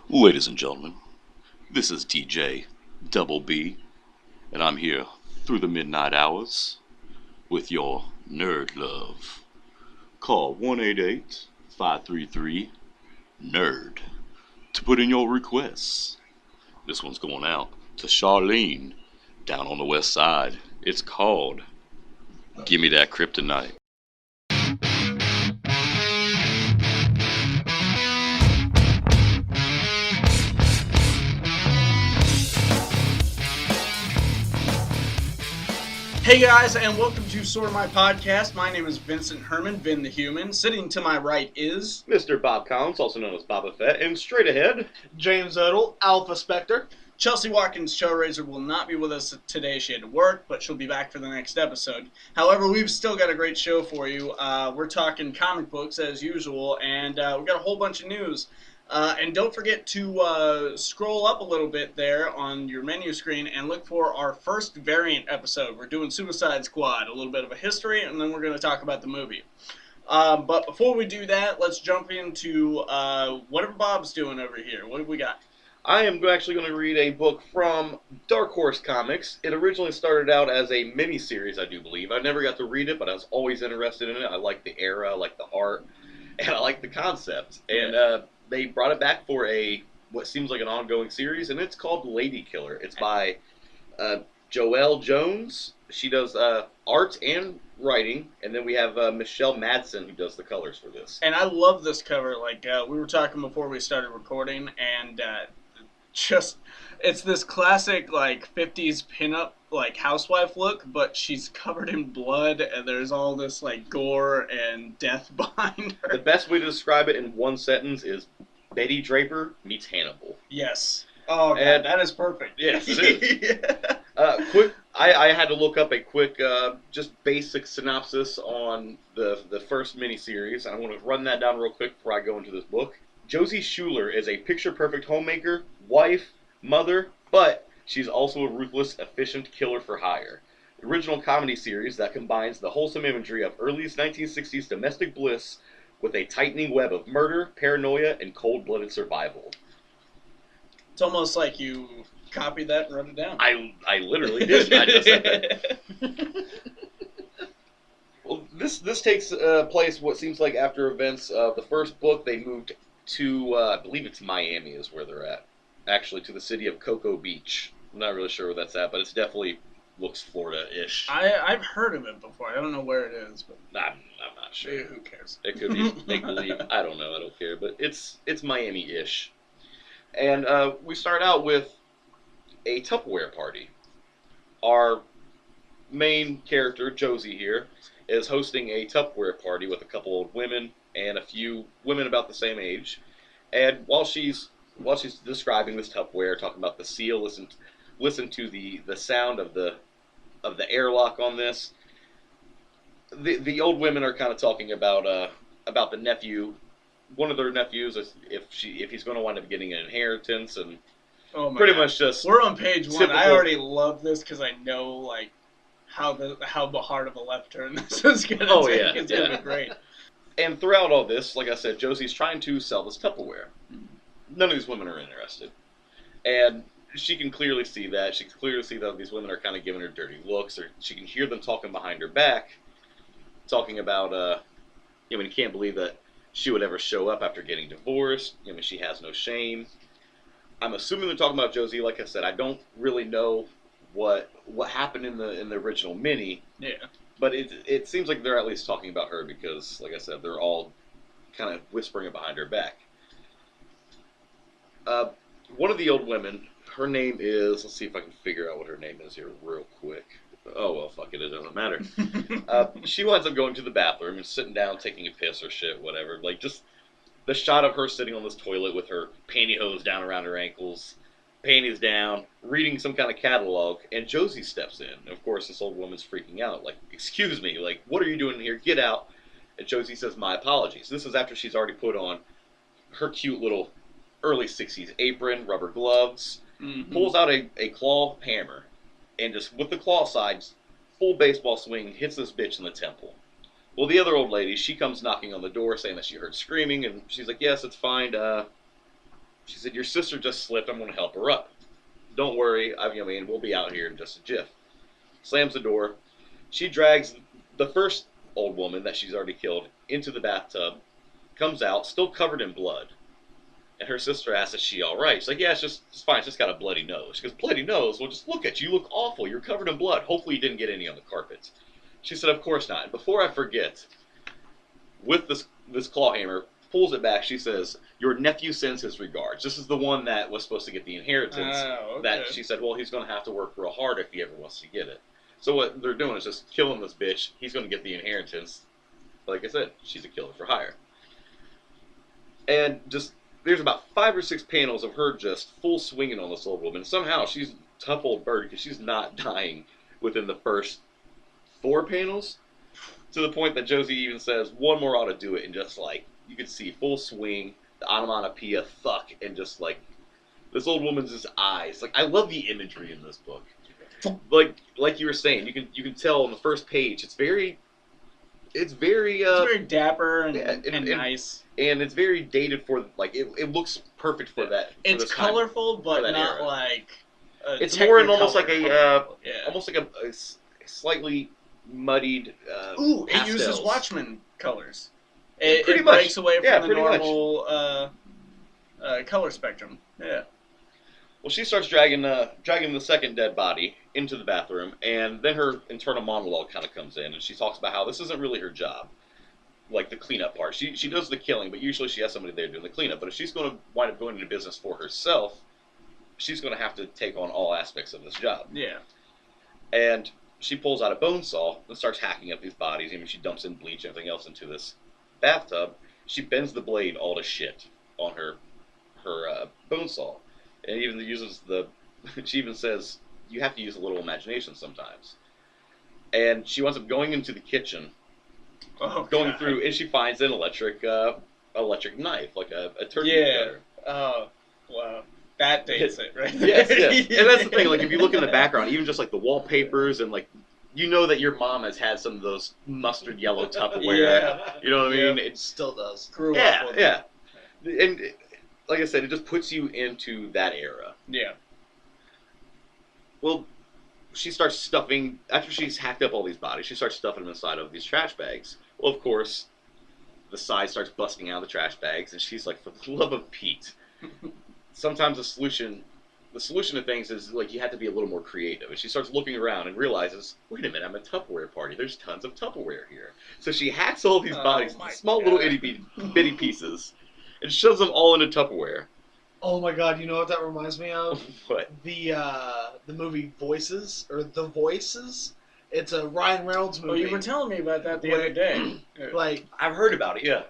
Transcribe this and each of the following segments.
Ladies and gentlemen, this is DJ Double B, and I'm here through the midnight hours with your nerd love. Call 1-888-533-NERD to put in your requests. This one's going out to Charlene down on the west side. It's called Give Me That Kryptonite. Hey guys, and welcome to Sorta My Podcast. My name is Vincent Herman, Vin the Human. Sitting to my right is Mr. Bob Collins, also known as Boba Fett, and straight ahead, James Odle, Alpha Spectre. Chelsea Watkins. Showraiser will not be with us today. She had to work, but she'll be back for the next episode. However, we've still got a great show for you. We're talking comic books as usual, and we've got a whole bunch of news. And don't forget to scroll up a little bit there on your menu screen and look for our first variant episode. We're doing Suicide Squad, a little bit of a history, and then we're going to talk about the movie. But before we do that, let's jump into whatever Bob's doing over here. What have we got? I am actually going to read a book from Dark Horse Comics. It originally started out as a mini-series, I do believe. I never got to read it, but I was always interested in it. I like the era, I like the art, and I like the concept. And they brought it back for what seems like an ongoing series, and it's called Lady Killer. It's by Joelle Jones. She does art and writing, and then we have Michelle Madsen, who does the colors for this. And I love this cover. Like, we were talking before we started recording, and it's this classic, like, 50s pinup, like, housewife look, but she's covered in blood, and there's all this, like, gore and death behind her. The best way to describe it in one sentence is Betty Draper meets Hannibal. Yes. Oh, God, And that is perfect. yes, it is. Yeah. I had to look up a quick, just basic synopsis on the first miniseries. I want to run that down real quick before I go into this book. Josie Schuler is a picture-perfect homemaker, wife, mother, but she's also a ruthless, efficient killer for hire. The original comedy series that combines the wholesome imagery of early 1960s domestic bliss with a tightening web of murder, paranoia, and cold-blooded survival. It's almost like you copied that and wrote it down. I literally did. I just said that. Well, this takes place what seems like after events of the first book. They moved to, I believe it's Miami is where they're at. Actually, to the city of Cocoa Beach. I'm not really sure where that's at, but it's definitely looks Florida-ish. I've heard of it before. I don't know where it is, but I'm not sure. who cares? It could be make-believe. I don't know. I don't care. But it's Miami-ish. And we start out with a Tupperware party. Our main character, Josie here, is hosting a Tupperware party with a couple old women and a few women about the same age. And while she's describing this Tupperware, talking about the seal, listen to the sound of the airlock on this. The old women are kind of talking about the nephew. One of their nephews, if he's going to wind up getting an inheritance, and pretty much just we're on page one. typical. I already love this because I know like how the hard of a left turn this is going to take. Yeah, it's yeah. going to be great. And throughout all this, like I said, Josie's trying to sell this Tupperware. None of these women are interested, and she can clearly see that. She can clearly see that these women are kind of giving her dirty looks, or she can hear them talking behind her back, talking about, you can't believe that she would ever show up after getting divorced. She has no shame. I'm assuming they're talking about Josie. Like I said, I don't really know what happened in the original mini. Yeah. But it seems like they're at least talking about her because, like I said, they're all kind of whispering it behind her back. One of the old women, her name is, let's see if I can figure out what her name is here real quick. Oh, well, fuck it doesn't matter. She winds up going to the bathroom and sitting down, taking a piss or shit, whatever. Like, just the shot of her sitting on this toilet with her pantyhose down around her ankles, panties down, reading some kind of catalog, and Josie steps in. And of course, this old woman's freaking out, like, excuse me, like, what are you doing here? Get out. And Josie says, my apologies. This is after she's already put on her cute little early 60s apron, rubber gloves, pulls out a claw hammer, and just with the claw sides, full baseball swing, hits this bitch in the temple. Well, the other old lady, she comes knocking on the door saying that she heard screaming, and she's like, yes, it's fine. She said, your sister just slipped. I'm going to help her up. Don't worry. We'll be out here in just a jiff. Slams the door. She drags the first old woman that she's already killed into the bathtub. Comes out, still covered in blood. And her sister asks, is she all right? She's like, yeah, it's fine. It's just got a bloody nose. She goes, bloody nose? Well, just look at you. You look awful. You're covered in blood. Hopefully you didn't get any on the carpet. She said, of course not. And before I forget, with this claw hammer, pulls it back. She says, your nephew sends his regards. This is the one that was supposed to get the inheritance. Oh, okay. That she said, well, he's going to have to work real hard if he ever wants to get it. So what they're doing is just killing this bitch. He's going to get the inheritance. Like I said, she's a killer for hire. And just, there's about 5 or 6 panels of her just full swinging on this old woman. Somehow she's a tough old bird because she's not dying within the first 4 panels. To the point that Josie even says, one more ought to do it. And just like, you can see full swing, the onomatopoeia, fuck, and just like, this old woman's just eyes. Like, I love the imagery in this book. Like you were saying, you can tell on the first page, it's very dapper and nice. And it's very dated for, like, it looks perfect for that. It's colorful, but not era. Like it's more in almost like a slightly muddied. Ooh, pastels. it uses Watchmen colors. It pretty much breaks away from the normal color spectrum. Yeah. Well, she starts dragging the second dead body into the bathroom, and then her internal monologue kind of comes in, and she talks about how this isn't really her job, like the cleanup part. She does the killing, but usually she has somebody there doing the cleanup. But if she's going to wind up going into business for herself, she's going to have to take on all aspects of this job. Yeah. And she pulls out a bone saw and starts hacking up these bodies. I mean, she dumps in bleach and everything else into this bathtub. She bends the blade all to shit on her bone saw. And even uses she even says, you have to use a little imagination sometimes. And she winds up going into the kitchen, going through, and she finds an electric knife, like a turkey cutter. Oh, wow. That dates it, right? Yes. And that's the thing, like, if you look in the background, even just like the wallpapers and like, you know that your mom has had some of those mustard yellow Tupperware. Yeah. You know what I mean? It still does. Yeah. And like I said, it just puts you into that era. Yeah. Well, she starts stuffing, after she's hacked up all these bodies, she starts stuffing them inside of these trash bags. Well, of course, the side starts busting out of the trash bags, and she's like, for the love of Pete. Sometimes the solution to things is, like, you have to be a little more creative. And she starts looking around and realizes, wait a minute, I'm at a Tupperware party. There's tons of Tupperware here. So she hacks all these bodies into small little itty-bitty pieces and shoves them all into Tupperware. Oh my god, you know what that reminds me of? What? The movie Voices, or The Voices. It's a Ryan Reynolds movie. Oh, you were telling me about that the other day. Like, I've heard about it, yeah.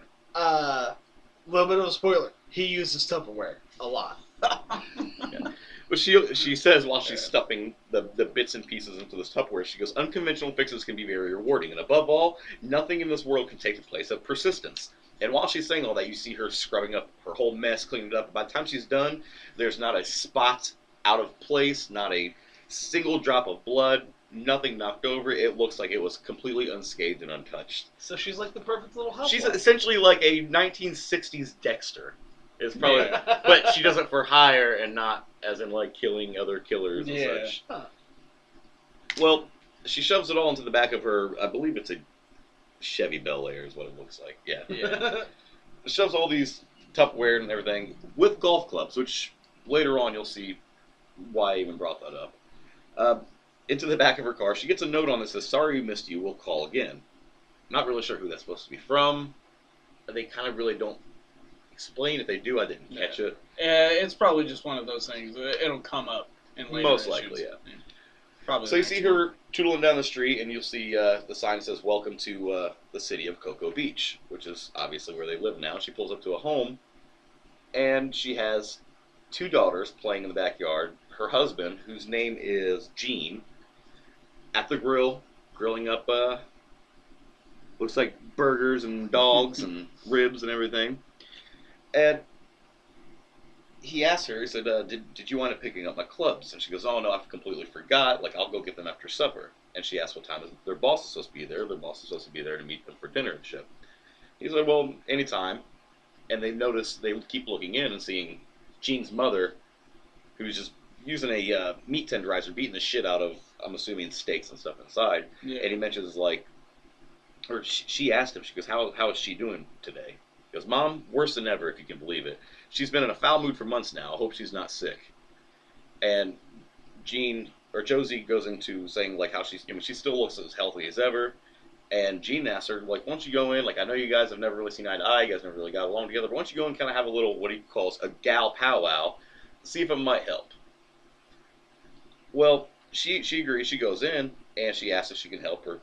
Little bit of a spoiler. He uses Tupperware a lot. Yeah. But she says while she's stuffing the bits and pieces into this Tupperware, she goes, unconventional fixes can be very rewarding, and above all, nothing in this world can take the place of persistence. And while she's saying all that, you see her scrubbing up her whole mess, cleaning it up. By the time she's done, there's not a spot out of place, not a single drop of blood, nothing knocked over. It looks like it was completely unscathed and untouched. So she's like the perfect little housewife. She's essentially like a 1960s Dexter. It's probably, but she does it for hire and not as in like killing other killers and such. Huh. Well, she shoves it all into the back of her, I believe it's a Chevy Bel Air is what it looks like. Yeah. Shoves all these Tupperware and everything with golf clubs, which later on you'll see why I even brought that up. Into the back of her car. She gets a note on that says, sorry we missed you, we'll call again. Not really sure who that's supposed to be from. They kind of really don't explain. If they do, I didn't catch it. It's probably just one of those things. It'll come up in later Most issues. likely, yeah. Probably. So you see her tootling down the street, and you'll see the sign that says, welcome to the city of Cocoa Beach, which is obviously where they live now. She pulls up to a home, and she has 2 daughters playing in the backyard. Her husband, whose name is Gene, at the grill, grilling up, looks like burgers and dogs and ribs and everything. And he asked her, he said, did you wind up picking up my clubs? And she goes, oh no, I completely forgot. Like, I'll go get them after supper. And she asked what time their boss is supposed to be there. Their boss is supposed to be there to meet them for dinner and shit. He said, well, anytime. And they notice, they keep looking in and seeing Jean's mother, who's just using a meat tenderizer, beating the shit out of, I'm assuming, steaks and stuff inside. Yeah. And he mentions, like, or she asked him, she goes, how is she doing today? He goes, Mom, worse than ever, if you can believe it. She's been in a foul mood for months now. I hope she's not sick. And Josie goes into saying, like, how she's, she still looks as healthy as ever. And Jean asks her, like, why don't you go in? Like, I know you guys have never really seen eye to eye. You guys never really got along together. But why don't you go and kind of have a little, what he calls, a gal powwow, see if it might help. Well, she agrees. She goes in, and she asks if she can help her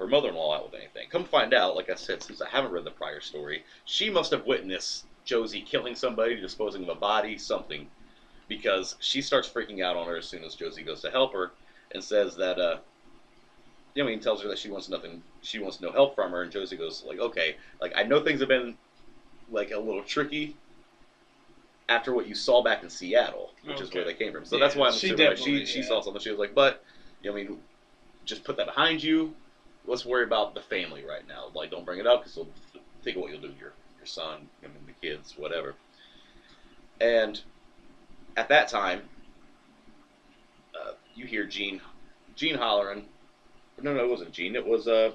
mother-in-law out with anything. Come find out, like I said, since I haven't read the prior story, she must have witnessed Josie killing somebody, disposing of a body, something. Because she starts freaking out on her as soon as Josie goes to help her, and says that, tells her that she wants no help from her, and Josie goes, like, okay, like, I know things have been, like, a little tricky after what you saw back in Seattle, which is where they came from. So that's why I'm assuming that she saw something. She was like, but, just put that behind you. Let's worry about the family right now. Like, don't bring it up, because they'll think of what you'll do to your son, the kids, whatever. And at that time, you hear Jean hollering. No, it wasn't Jean. It was the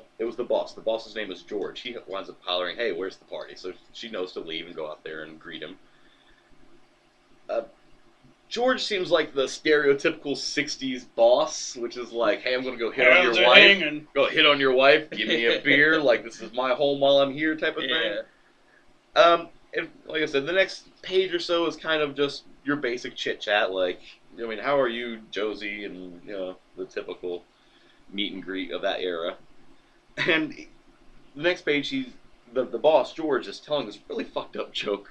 boss. The boss's name is George. He winds up hollering, "Hey, where's the party?" So she knows to leave and go out there and greet him. George seems like the stereotypical '60s boss, which is like, "Hey, I'm gonna go hit on your wife. Go hit on your wife. Give me a beer. Like, this is my home while I'm here," type of thing. And like I said, the next page or so is kind of just your basic chit chat. Like, how are you, Josie, and the typical meet and greet of that era. And the next page, the boss George is telling this really fucked up joke.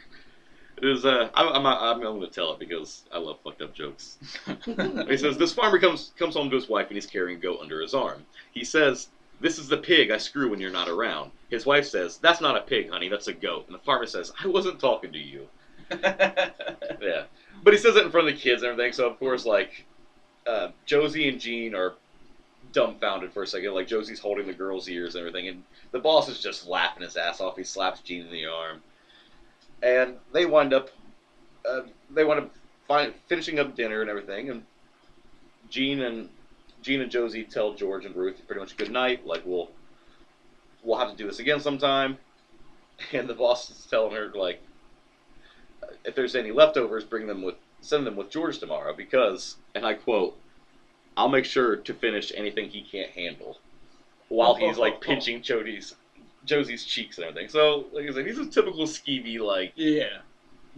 It is I'm going to tell it because I love fucked up jokes. He says, this farmer comes home to his wife and he's carrying a goat under his arm. He says, "This is the pig I screw when you're not around." His wife says, "That's not a pig, honey, that's a goat." And the farmer says, "I wasn't talking to you." Yeah. But he says it in front of the kids and everything, so of course, like, Josie and Jean are dumbfounded for a second. Like, Josie's holding the girl's ears and everything, and the boss is just laughing his ass off. He slaps Jean in the arm. And they wind up finishing up dinner and everything, and Jean and Josie tell George and Ruth pretty much good night. Like, we'll have to do this again sometime. And the boss is telling her, like, if there's any leftovers, send them with George tomorrow, because, and I quote, "I'll make sure to finish anything he can't handle," while he's like pinching Josie's cheeks and everything. So, like I said, he's a typical skeevy, like,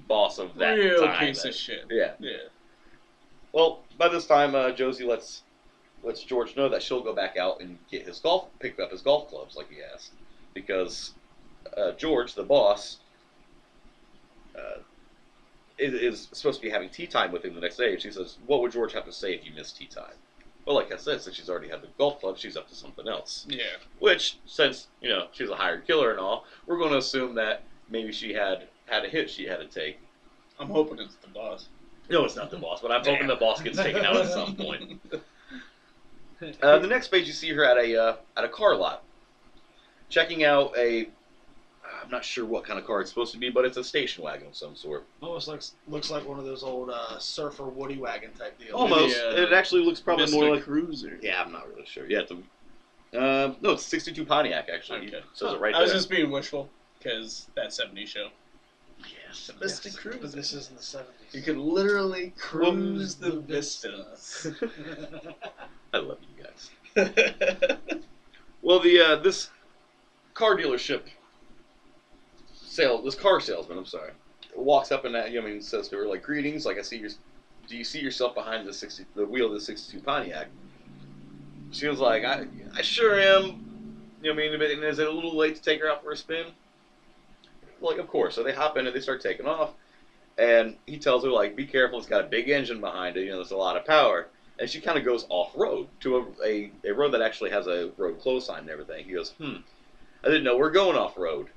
boss of that real time. Piece of shit. Yeah. Well, by this time, Josie lets George know that she'll go back out and pick up his golf clubs like he asked, because George, the boss, is supposed to be having tea time with him the next day. And she says, "What would George have to say if you missed tea time?" Well, like I said, since she's already had the golf club, she's up to something else. Yeah. Which, since, she's a hired killer and all, we're going to assume that maybe she had a hit she had to take. I'm hoping it's the boss. No, it's not the boss, but I'm hoping the boss gets taken out at some point. The next page, you see her at a car lot, checking out I'm not sure what kind of car it's supposed to be, but it's a station wagon of some sort. Almost looks like one of those old surfer woody wagon type deals. Almost. It actually looks probably Mr. more like Cruiser. Yeah, I'm not really sure. Yeah, no, it's 62 Pontiac actually. Okay. Says it right I there. was just being wishful because that '70s show. Yes, Mr. Cruiser. But this is in the 70s. You could literally cruise the vistas. I love you guys. Well, this car dealership this car salesman, walks up and says to her, like, "Greetings, like, do you see yourself behind the wheel of the '62 Pontiac?" She was like, I sure am. Is it a little late to take her out for a spin? Like, of course. So they hop in and they start taking off. And he tells her, like, be careful, it's got a big engine behind it, there's a lot of power. And she kind of goes off-road to a road that actually has a road close sign and everything. He goes, I didn't know we're going off-road.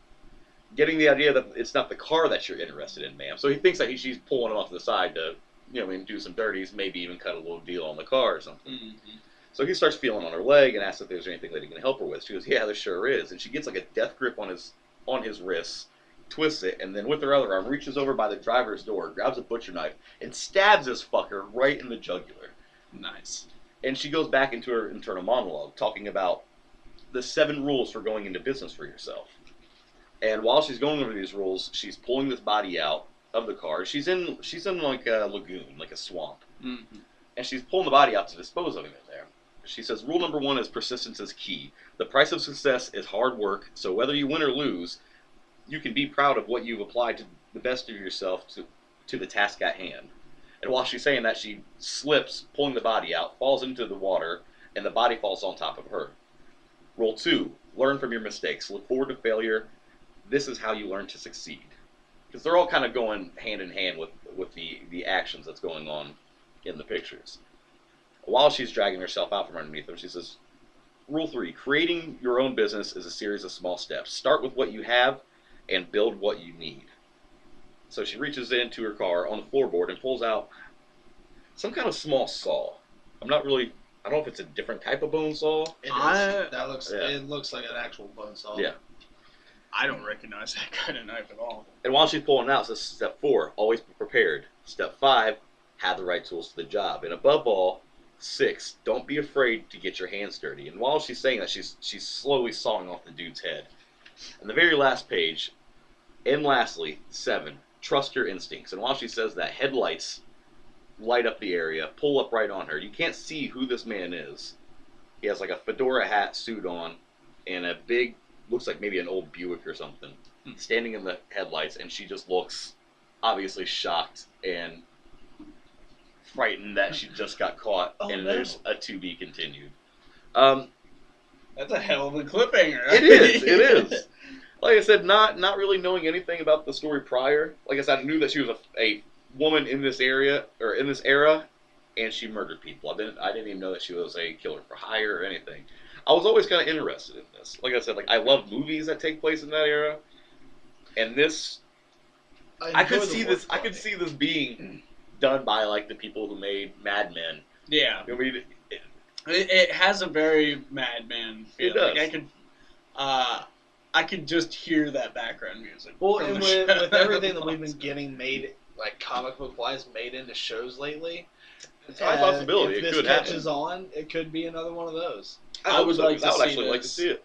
Getting the idea that it's not the car that you're interested in, ma'am. So he thinks that she's pulling him off to the side to, do some dirties, maybe even cut a little deal on the car or something. Mm-hmm. So he starts feeling on her leg and asks if there's anything that he can help her with. She goes, "Yeah, there sure is." And she gets like a death grip on his wrists twists it, and then with her other arm reaches over by the driver's door, grabs a butcher knife, and stabs this fucker right in the jugular. Nice. And she goes back into her internal monologue, talking about the 7 rules for going into business for yourself. And while she's going over these rules, she's pulling this body out of the car. She's in like a lagoon, like a swamp. Mm-hmm. And she's pulling the body out to dispose of him in there. She says, rule number 1 is persistence is key. The price of success is hard work, so whether you win or lose, you can be proud of what you've applied to the best of yourself to the task at hand. And while she's saying that, she slips, pulling the body out, falls into the water, and the body falls on top of her. Rule 2, learn from your mistakes. Look forward to failure. This is how you learn to succeed. Because they're all kind of going hand in hand with the actions that's going on in the pictures. While she's dragging herself out from underneath them, she says, Rule 3, creating your own business is a series of small steps. Start with what you have and build what you need. So she reaches into her car on the floorboard and pulls out some kind of small saw. I don't know if it's a different type of bone saw. It looks like an actual bone saw. Yeah. I don't recognize that kind of knife at all. And while she's pulling it out, it says step 4, always be prepared. Step 5, have the right tools for the job. And above all, 6, don't be afraid to get your hands dirty. And while she's saying that, she's slowly sawing off the dude's head. And the very last page, and lastly, 7, trust your instincts. And while she says that, headlights light up the area, pull up right on her. You can't see who this man is. He has like a fedora hat suit on and a big, looks like maybe an old Buick or something, standing in the headlights, and she just looks obviously shocked and frightened that she just got caught, and there's a to be continued. That's a hell of a cliffhanger. It is. Like I said, not really knowing anything about the story prior. Like I said, I knew that she was a woman in this area, or in this era, and she murdered people. I didn't even know that she was a killer for hire or anything. I was always kind of interested in this. Like I said, I love movies that take place in that era, and this, I could see this being done by like the people who made Mad Men. Yeah. I mean, it has a very Mad Men feel. It does. Like I could just hear that background music. Well, from and the with everything that we've been getting made, like comic book wise, made into shows lately, it's a high possibility if it this could catches happen. on, it could be another one of those. I would like to actually see it.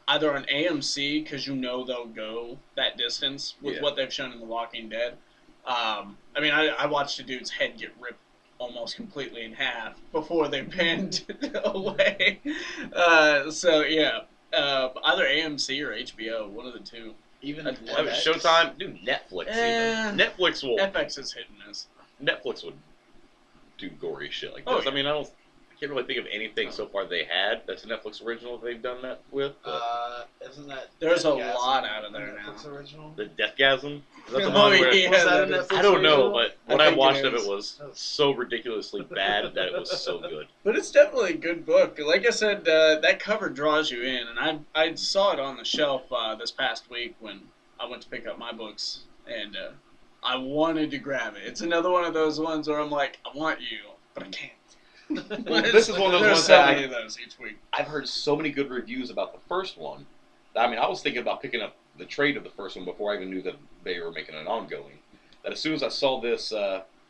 Either on AMC, because they'll go that distance with what they've shown in The Walking Dead. I mean, I watched a dude's head get ripped almost completely in half before they pinned away. So yeah, either AMC or HBO, one of the two. Even Showtime, dude, Netflix. Even Netflix will. FX is hit and miss. Netflix would do gory shit like Oh, this. yeah. I mean, I can't really think of anything so far they had that's a Netflix original they've done that with. Isn't that there's a Deathgasm lot out of there now. Netflix original? The Deathgasm? Is that the Oh, one where yeah. Was that a that is- Netflix I don't know, original? but I what I think it watched of is. it was so ridiculously bad that it was so good. But it's definitely a good book. Like I said, that cover draws you in, and I saw it on the shelf this past week when I went to pick up my books, and I wanted to grab it. It's another one of those ones where I'm like, I want you, but I can't. Well, this is one of those There's ones so that many of those each week. I've heard so many good reviews about the first one. I mean, I was thinking about picking up the trade of the first one before I even knew that they were making an ongoing. That as soon as I saw this,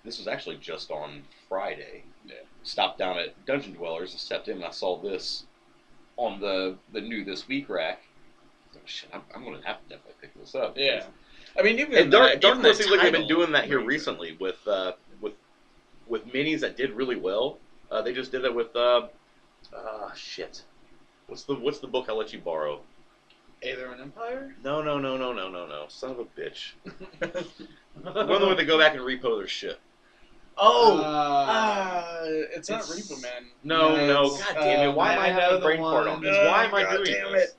this was actually just on Friday. Yeah. Stopped down at Dungeon Dwellers and stepped in, and I saw this on the new This Week rack. Oh, shit, I'm going to have to definitely pick this up. Yeah. I mean, even And Dark even Horse the seems like they've been title doing that here brings it. recently with minis that did really well. They just did it with shit. What's the book I let you borrow? Either an Empire? No. Son of a bitch. One where they go back and repo their shit. It's not Repo Man. No. it's, God damn it. Why am I I know having the brain fart on one. this? Why am I God doing damn this? it.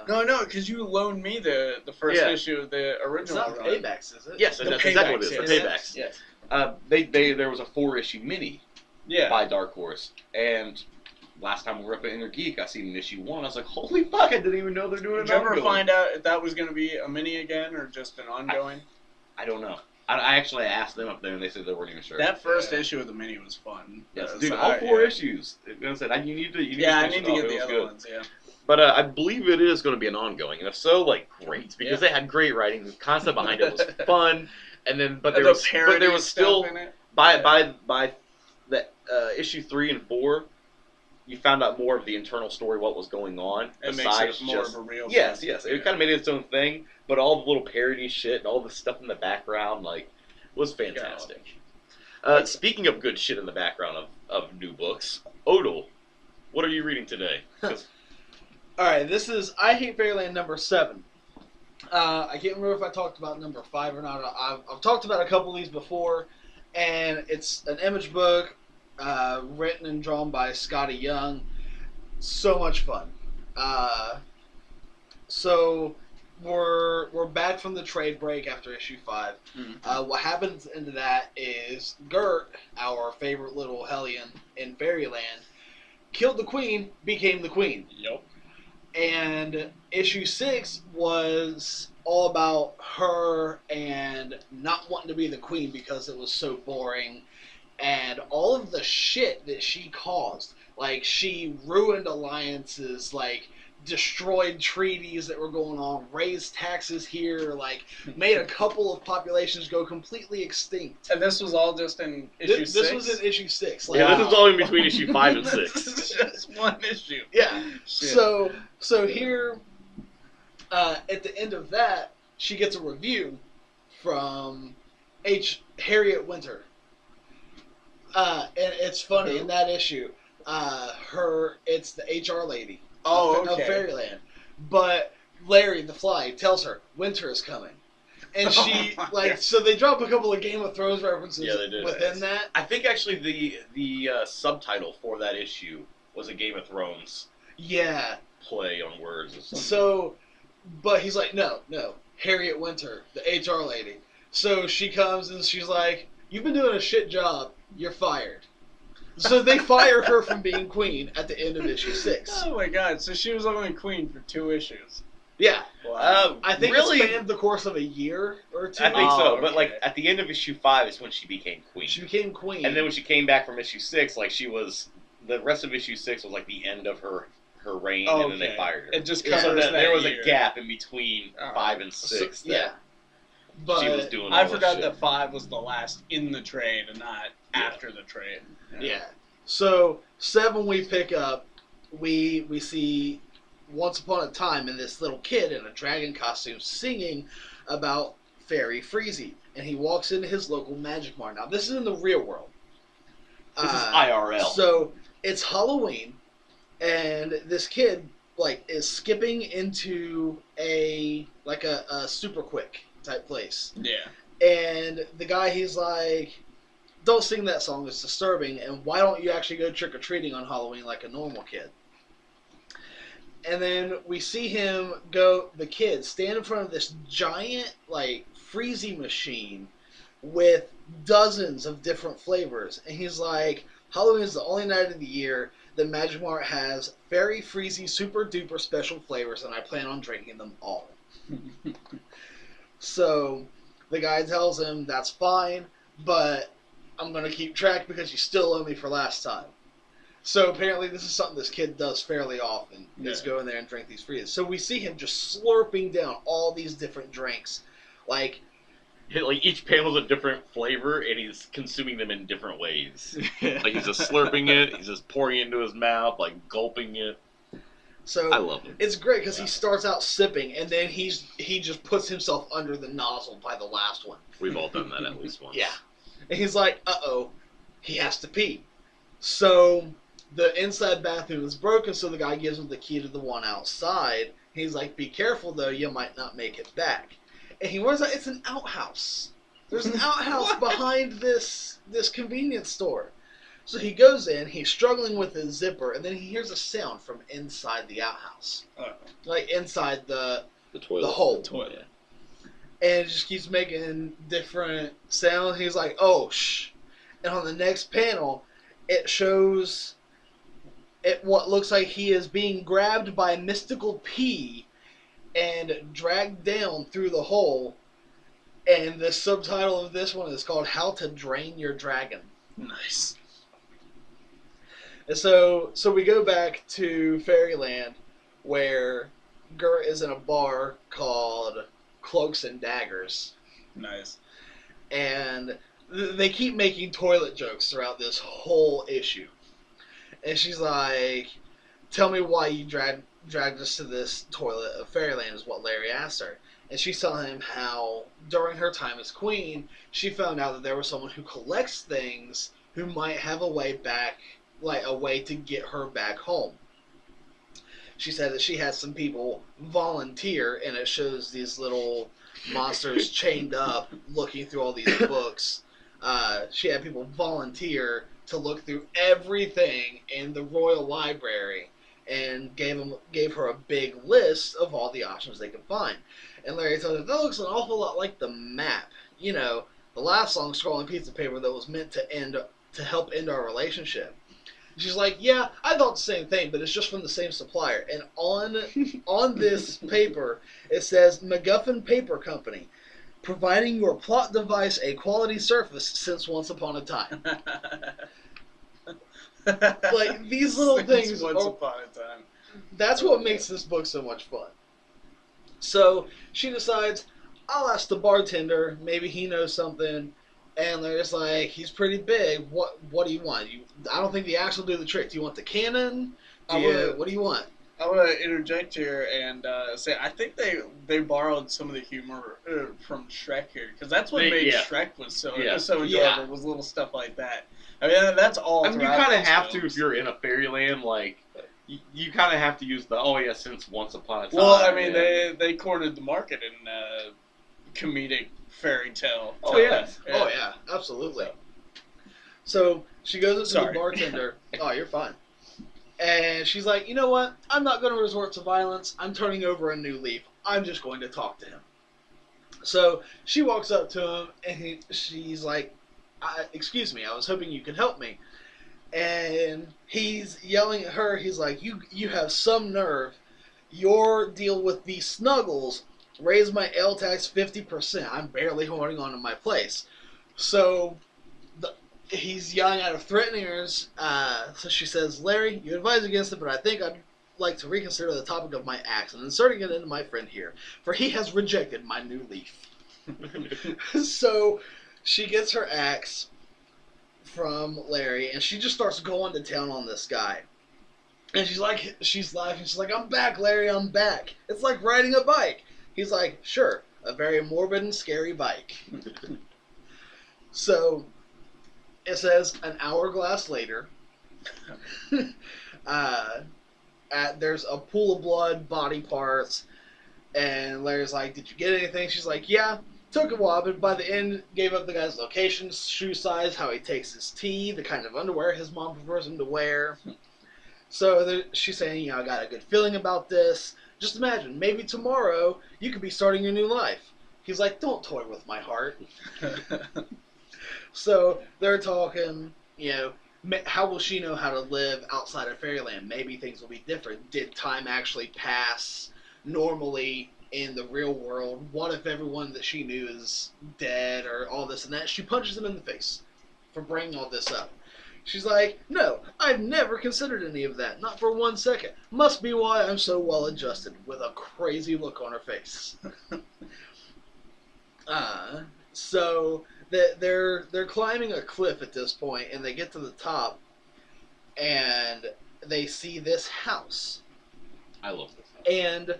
No, because you loaned me the first Yeah. issue of the It's original not run. Paybacks, is it? Yes, The that's exactly what it is. Paybacks, The yes. Paybacks. Yes. There was a 4-issue mini Yeah. by Dark Horse, and last time we were up at Inner Geek, I seen an issue 1. I was like, holy fuck! I didn't even know they're doing it. Did you ever find out if that was going to be a mini again or just an ongoing? I don't know. I actually asked them up there, and they said they weren't even sure. That first issue of the mini was fun. Yes, So dude, all 4 yeah. issues. I said, you need to. Yeah, I finish need it to off. get It the was other good. ones. Yeah. But I believe it is going to be an ongoing, and if so, like great, because they had great writing. The concept behind it was fun, and then but there was still in it. by the issue 3 and 4, you found out more of the internal story, what was going on. It besides makes it more just, of a real. yes, thing. yes, it kind of made its own thing. But all the little parody shit and all the stuff in the background, like, was fantastic. Speaking of good shit in the background of new books, Odle, what are you reading today? Alright, this is I Hate Fairyland number 7. I can't remember if I talked about number 5 or not. I've talked about a couple of these before, and it's an image book written and drawn by Scotty Young. So much fun. So we're back from the trade break after issue 5. Mm-hmm. What happens into that is Gert, our favorite little hellion in Fairyland, killed the queen, became the queen. Yep. And issue 6 was all about her and not wanting to be the queen because it was so boring. And all of the shit that she caused. Like, she ruined alliances, like, destroyed treaties that were going on, raised taxes here, like, made a couple of populations go completely extinct. And this was all just in issue 6? This was in issue 6. Like, Yeah, this is all in between issue 5 and 6. Just one issue. Yeah. Shit. So here, at the end of that, she gets a review from Harriet Winter. And it's funny, in that issue, it's the HR lady of Fairyland. But Larry the Fly tells her winter is coming. And she, so they drop a couple of Game of Thrones references within that. I think actually the subtitle for that issue was a Game of Thrones play on words or something. So, but he's like, no, Harriet Winter, the HR lady. So she comes and she's like, you've been doing a shit job. You're fired. So they fire her from being queen at the end of issue 6. Oh my god, so she was only queen for 2 issues. Yeah. Wow. I think really, it spanned the course of a year or 2. I think so, but okay. like at the end of issue 5 is when she became queen. She became queen. And then when she came back from issue 6, like the rest of issue 6 was like the end of her reign, and then they fired her. It just so covers that there was year. a gap in between 5 and 6 but she was doing all I this forgot shit. that 5 was the last in the trade and not after the trade. Yeah. So 7 we pick up, we see Once Upon a Time and this little kid in a dragon costume singing about Fairy Freezy, and he walks into his local magic mart. Now this is in the real world. This is IRL. So it's Halloween, and this kid is skipping into a super quick type place. Yeah. And the guy, he's like, don't sing that song, it's disturbing, and why don't you actually go trick-or-treating on Halloween like a normal kid? And then we see him the kid, stand in front of this giant, freezy machine with dozens of different flavors. And he's like, Halloween is the only night of the year that Magic Mart has very freezy, super duper special flavors, and I plan on drinking them all. So the guy tells him, that's fine, but I'm going to keep track because you still owe me for last time. So apparently this is something this kid does fairly often, is go in there and drink these freezes. So we see him just slurping down all these different drinks. Each panel's a different flavor, and he's consuming them in different ways. He's just slurping it, he's just pouring it into his mouth, gulping it. So I love it. It's great because he starts out sipping, and then he just puts himself under the nozzle by the last one. We've all done that at least once. Yeah. And he's like, uh-oh, he has to pee. So the inside bathroom is broken, so the guy gives him the key to the one outside. He's like, be careful, though, you might not make it back. And he runs out, it's an outhouse. There's an outhouse behind this convenience store. So he goes in, he's struggling with his zipper, and then he hears a sound from inside the outhouse. Inside the toilet. The hole. The toilet. And it just keeps making different sounds. He's like, oh, shh. And on the next panel, it shows what looks like he is being grabbed by a mystical pea and dragged down through the hole. And the subtitle of this one is called How to Drain Your Dragon. Nice. And so we go back to Fairyland, where Gert is in a bar called Cloaks and Daggers. Nice. And they keep making toilet jokes throughout this whole issue. And she's like, tell me why you dragged us to this toilet of Fairyland is what Larry asked her. And she's telling him how during her time as queen, she found out that there was someone who collects things who might have a way back, like a way to get her back home. She said that she had some people volunteer, and it shows these little monsters chained up looking through all these books. She had people volunteer to look through everything in the Royal Library and gave her a big list of all the options they could find. And Larry told her, that looks an awful lot like the map. You know, the last long scrolling piece of paper that was meant to help end our relationship. She's like, yeah, I thought the same thing, but it's just from the same supplier. And on this paper, it says, MacGuffin Paper Company, providing your plot device a quality surface since once upon a time. Like, these little things Once upon a time. That's what makes this book so much fun. So, she decides, I'll ask the bartender, maybe he knows something. And they're just like, he's pretty big. What do you want? I don't think the axe will do the trick. Do you want the cannon? What do you want? I want to interject here and say I think they borrowed some of the humor from Shrek here, because that's what made Shrek was so enjoyable. Yeah. Was little stuff like that. I mean, that's all. I mean, you kind of have to if you're in a fairyland. Like, you kind of have to use the since once upon a time. Well, I mean, they cornered the market in comedic fairy tale. Oh yeah. Oh yeah, absolutely. So she goes up to the bartender. Oh, you're fine. And she's like, you know what? I'm not going to resort to violence. I'm turning over a new leaf. I'm just going to talk to him. So she walks up to him, and she's like, excuse me, I was hoping you could help me. And he's yelling at her. He's like, you have some nerve. Your deal with these snuggles raised my ale tax 50%. I'm barely holding on to my place. So he's yelling at her, threatening her. So she says, Larry, you advise against it, but I think I'd like to reconsider the topic of my axe and inserting it into my friend here, for he has rejected my new leaf. So she gets her axe from Larry, and she just starts going to town on this guy. And she's laughing. She's like, I'm back, Larry, I'm back. It's like riding a bike. He's like, sure, a very morbid and scary bike. So it says an hourglass later. There's a pool of blood, body parts, and Larry's like, did you get anything? She's like, yeah. Took a while, but by the end, gave up the guy's location, shoe size, how he takes his tea, the kind of underwear his mom prefers him to wear. So she's saying, I got a good feeling about this. Just imagine, maybe tomorrow you could be starting your new life. He's like, don't toy with my heart. So they're talking, how will she know how to live outside of Fairyland? Maybe things will be different. Did time actually pass normally in the real world? What if everyone that she knew is dead or all this and that? She punches him in the face for bringing all this up. She's like, no, I've never considered any of that. Not for 1 second. Must be why I'm so well adjusted, with a crazy look on her face. So they're climbing a cliff at this point, and they get to the top, and they see this house. I love this house. And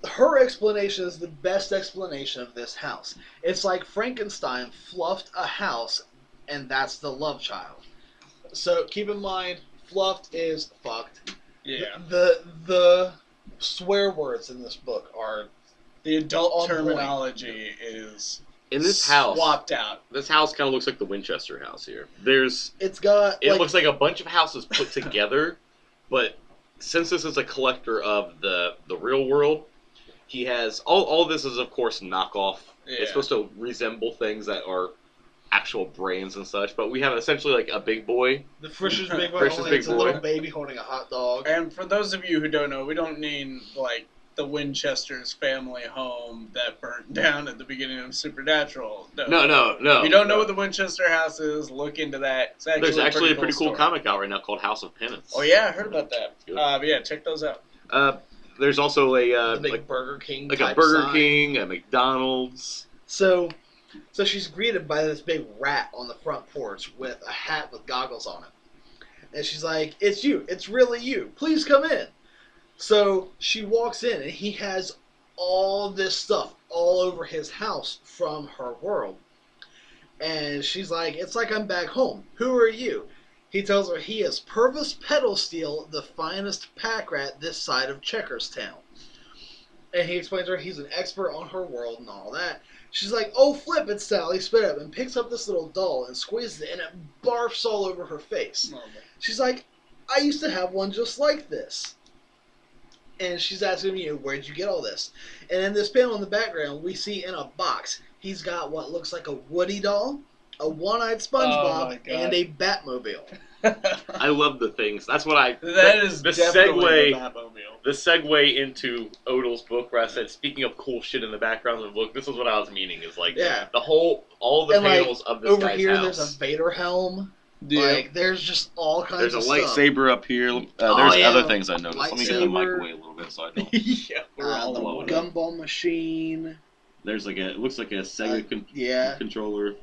her explanation is the best explanation of this house. It's like Frankenstein fluffed a house, and that's the love child. So keep in mind, fluffed is fucked. Yeah. The swear words in this book are the adult on terminology is in this house swapped out. This house kind of looks like the Winchester house here. It looks like a bunch of houses put together, but since this is a collector of the real world, he has all this is of course knockoff. Yeah. It's supposed to resemble things that are actual brains and such, but we have essentially like a big boy. The Frisch's big boy. Frisch's big it's boy. a little baby holding a hot dog. And for those of you who don't know, we don't mean like the Winchester's family home that burnt down at the beginning of Supernatural. No. If you don't know what the Winchester house is, look into that. There's actually a pretty cool story. comic out right now called House of Penance. Oh yeah, I heard about that. Good. Yeah, check those out. There's also a the big like Burger King, like type a Burger sign. King, a McDonald's. So she's greeted by this big rat on the front porch with a hat with goggles on it. And she's like, "It's you. It's really you. Please come in." So she walks in, and he has all this stuff all over his house from her world. And she's like, "It's like I'm back home. Who are you?" He tells her he is Purvis Pedalsteel, the finest pack rat this side of Checkerstown. And he explains to her he's an expert on her world and all that. She's like, "Oh, flip it, Sally." Spit up and picks up this little doll and squeezes it, and it barfs all over her face. She's like, "I used to have one just like this." And she's asking me, "Where'd you get all this?" And in this panel in the background, we see in a box, he's got what looks like a Woody doll, a one-eyed SpongeBob, and a Batmobile. I love the things. That's what I. That is the definitely segue. the Batmobile. The segue into Odle's book, where I said, speaking of cool shit in the background of the book, this is what I was meaning. Is like all the panels of this over guy's here, house. There's a Vader helm. Yeah. Like, there's just all kinds of There's a stuff. lightsaber up here. There's other things I noticed. Let me get the mic away a little bit so I don't. Yeah, we're all the blowing up. gumball machine. There's it looks like a Sega controller.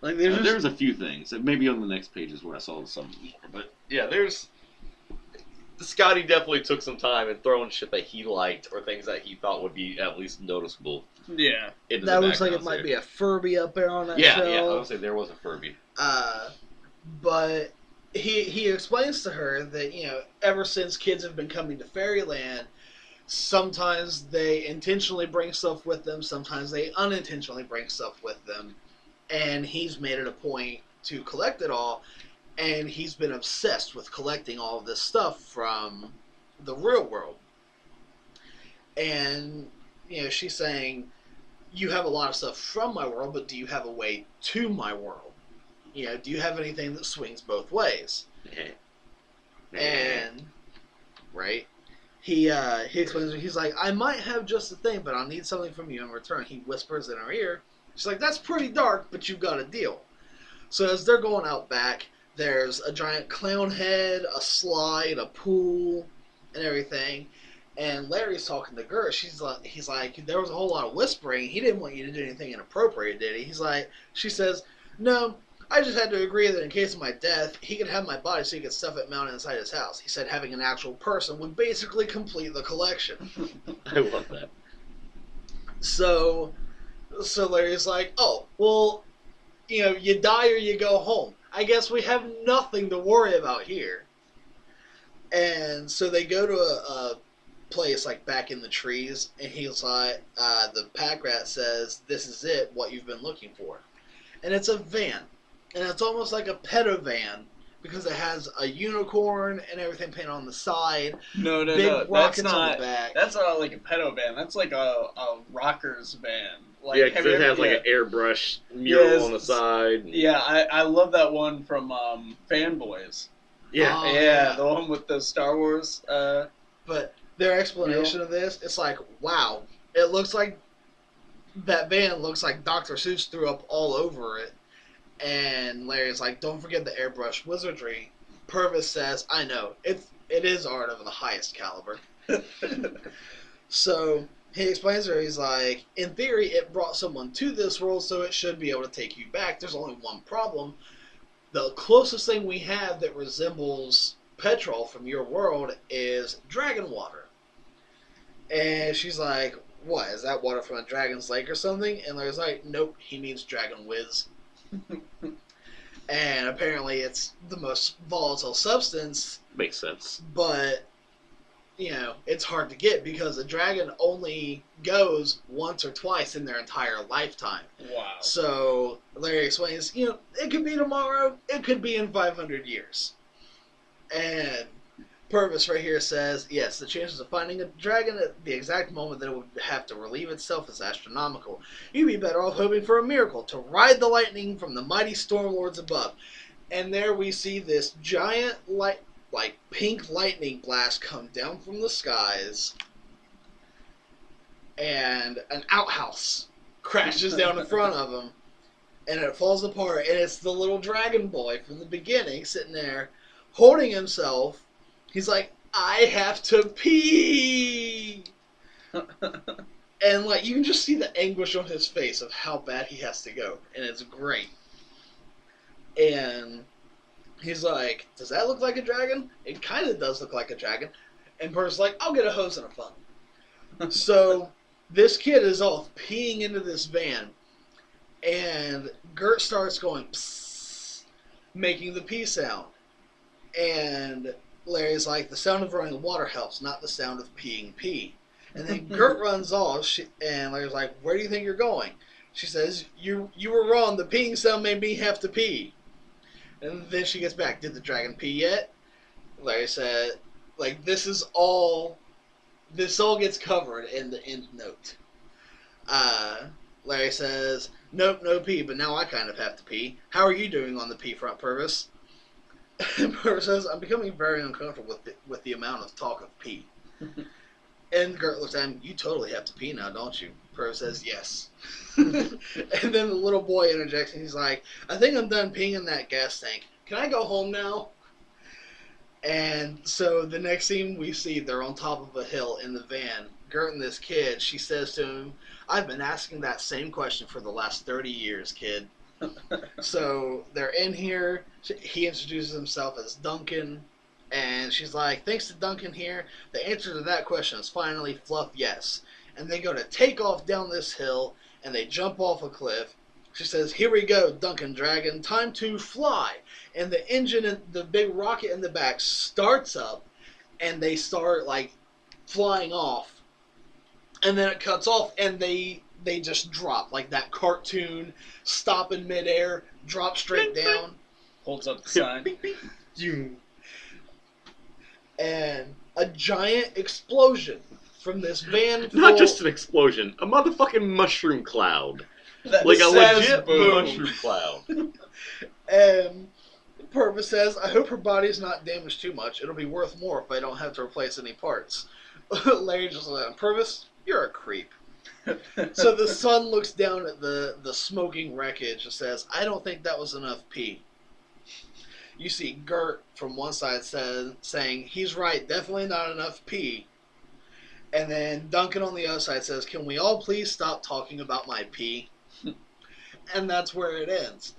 Like there's there's a few things. Maybe on the next page is where I saw some more. But Yeah, Scotty definitely took some time in throwing shit that he liked or things that he thought would be at least noticeable. Yeah. that looks like it might be a Furby up there on that Yeah, shelf. yeah. I would say there was a Furby. But he explains to her that, ever since kids have been coming to Fairyland, sometimes they intentionally bring stuff with them, sometimes they unintentionally bring stuff with them, and he's made it a point to collect it all, and he's been obsessed with collecting all of this stuff from the real world. And, she's saying, "You have a lot of stuff from my world, but do you have a way to my world? Do you have anything that swings both ways?" And, right, he explains, he's like, "I might have just a thing, but I'll need something from you in return." He whispers in her ear. She's like, "That's pretty dark, but you've got a deal." So as they're going out back, there's a giant clown head, a slide, a pool, and everything. And Larry's talking to Gert. He's like, "There was a whole lot of whispering. He didn't want you to do anything inappropriate, did he?" She says, "No, I just had to agree that in case of my death, he could have my body so he could stuff it mounted inside his house. He said having an actual person would basically complete the collection." I love that. So Larry's like, "Oh, well, you die or you go home. I guess we have nothing to worry about here." And so they go to a place like back in the trees, and he's like, the pack rat says, "This is it, what you've been looking for." And it's a van. And it's almost like a pedo van because it has a unicorn and everything painted on the side. No, big rockets that's not, on the back. That's not like a pedo van. That's like a rockers van. Like, Yeah, because it has like an airbrush mural on the side. Yeah, I love that one from Fanboys. Yeah. Oh, yeah, the one with the Star Wars. But their explanation of this, it's like, wow, it looks like that van looks like Dr. Seuss threw up all over it. And Larry's like, "Don't forget the airbrush wizardry." Purvis says, "I know, it is art of the highest caliber." So he explains to her, he's like, "In theory, it brought someone to this world, so it should be able to take you back. There's only one problem. The closest thing we have that resembles petrol from your world is dragon water." And she's like, "What, is that water from a dragon's lake or something?" And Larry's like, "Nope, he means dragon whiz." And apparently it's the most volatile substance. Makes sense. But, it's hard to get because a dragon only goes once or twice in their entire lifetime. Wow. So Larry explains, it could be tomorrow, it could be in 500 years. And Purvis right here says, yes, the chances of finding a dragon at the exact moment that it would have to relieve itself is astronomical. You'd be better off hoping for a miracle, to ride the lightning from the mighty storm lords above. And there we see this giant pink lightning blast come down from the skies, and an outhouse crashes down in front of him, and it falls apart, and it's the little dragon boy from the beginning sitting there holding himself. He's like, I have to pee. And, like, you can just see the anguish on his face of how bad he has to go. And it's great. And he's like, does that look like a dragon? It kind of does look like a dragon. And Per's like, I'll get a hose and a funnel. So this kid is off peeing into this van. And Gert starts going, psst, making the pee sound. And Larry's like, the sound of running water helps, not the sound of peeing pee. And then Gert runs off, and Larry's like, where do you think you're going? She says, you were wrong, the peeing sound made me have to pee. And then she gets back, did the dragon pee yet? Larry said, like, this all gets covered in the end note. Larry says, nope, no pee, but now I kind of have to pee. How are you doing on the pee front, Purvis? And Purvis says, I'm becoming very uncomfortable with the amount of talk of pee. And Gert looks at him, you totally have to pee now, don't you? Purvis says, yes. And then the little boy interjects and he's like, I think I'm done peeing in that gas tank. Can I go home now? And so the next scene we see, they're on top of a hill in the van. Gert and this kid, she says to him, I've been asking that same question for the last 30 years, kid. So they're in here. He introduces himself as Duncan. And she's like, thanks to Duncan here, the answer to that question is finally fluff yes. And they go to take off down this hill, and they jump off a cliff. She says, here we go, Duncan Dragon, time to fly. And the engine, and the big rocket in the back starts up, and they start, like, flying off. And then it cuts off, and they just drop, like that cartoon, stop in midair, drop straight down. Holds up the sign. And a giant explosion from this van full... Not just an explosion, a motherfucking mushroom cloud. Like a legit mushroom cloud. And Purvis says, I hope her body's not damaged too much. It'll be worth more if I don't have to replace any parts. Larry just like, Purvis, you're a creep. So the son looks down at the smoking wreckage and says, I don't think that was enough pee. You see Gert from one side saying, he's right, definitely not enough pee. And then Duncan on the other side says, can we all please stop talking about my pee? And that's where it ends.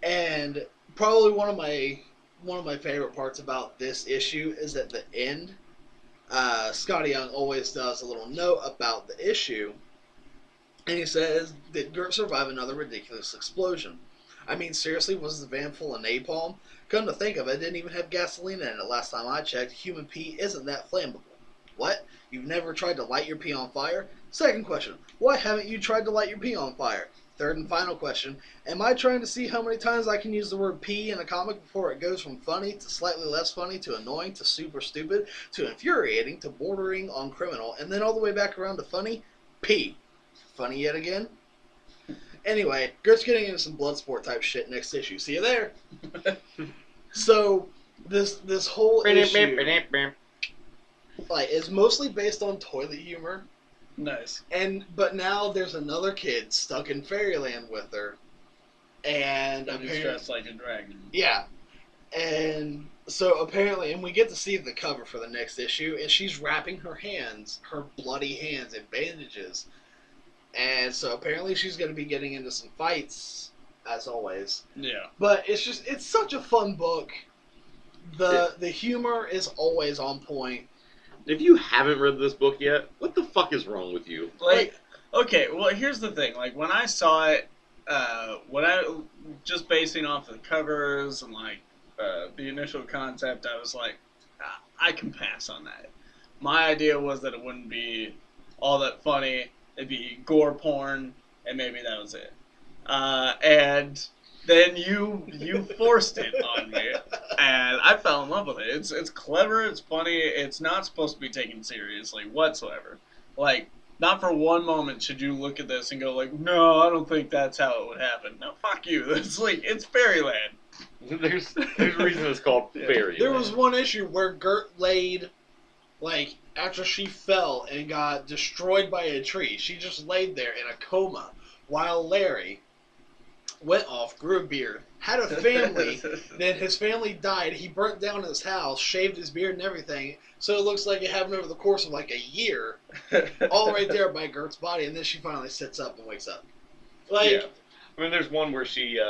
And probably one of my favorite parts about this issue is at the end, Scotty Young always does a little note about the issue. And he says, did Gert survive another ridiculous explosion? I mean, seriously, was the van full of napalm? Come to think of it, it didn't even have gasoline in it. Last time I checked, human pee isn't that flammable. What? You've never tried to light your pee on fire? Second question, why haven't you tried to light your pee on fire? Third and final question, am I trying to see how many times I can use the word pee in a comic before it goes from funny to slightly less funny to annoying to super stupid to infuriating to bordering on criminal and then all the way back around to funny? Pee. Funny yet again? Anyway, Gert's getting into some Bloodsport type shit next issue. See you there. So this whole issue like is mostly based on toilet humor. Nice. But now there's another kid stuck in Fairyland with her, and he's dressed like a dragon. Yeah, and so apparently, and we get to see the cover for the next issue, and she's wrapping her bloody hands in bandages, and so apparently she's going to be getting into some fights as always. Yeah. But it's such a fun book. The humor is always on point. If you haven't read this book yet, what the fuck is wrong with you? Okay, well, here's the thing. Like, when I saw it, just basing off the covers and, the initial concept, I was like, I can pass on that. My idea was that it wouldn't be all that funny. It'd be gore porn, and maybe that was it. And then you forced it on me, and I fell in love with it. It's clever, it's funny, it's not supposed to be taken seriously whatsoever. Like, not for one moment should you look at this and go like, no, I don't think that's how it would happen. No, fuck you. It's Fairyland. There's a reason it's called Fairyland. There was one issue where Gert laid, after she fell and got destroyed by a tree, she just laid there in a coma while Larry went off, grew a beard, had a family, then his family died, he burnt down his house, shaved his beard and everything, so it looks like it happened over the course of like a year, all right there by Gert's body, and then she finally sits up and wakes up. Like, yeah. I mean, there's one where she,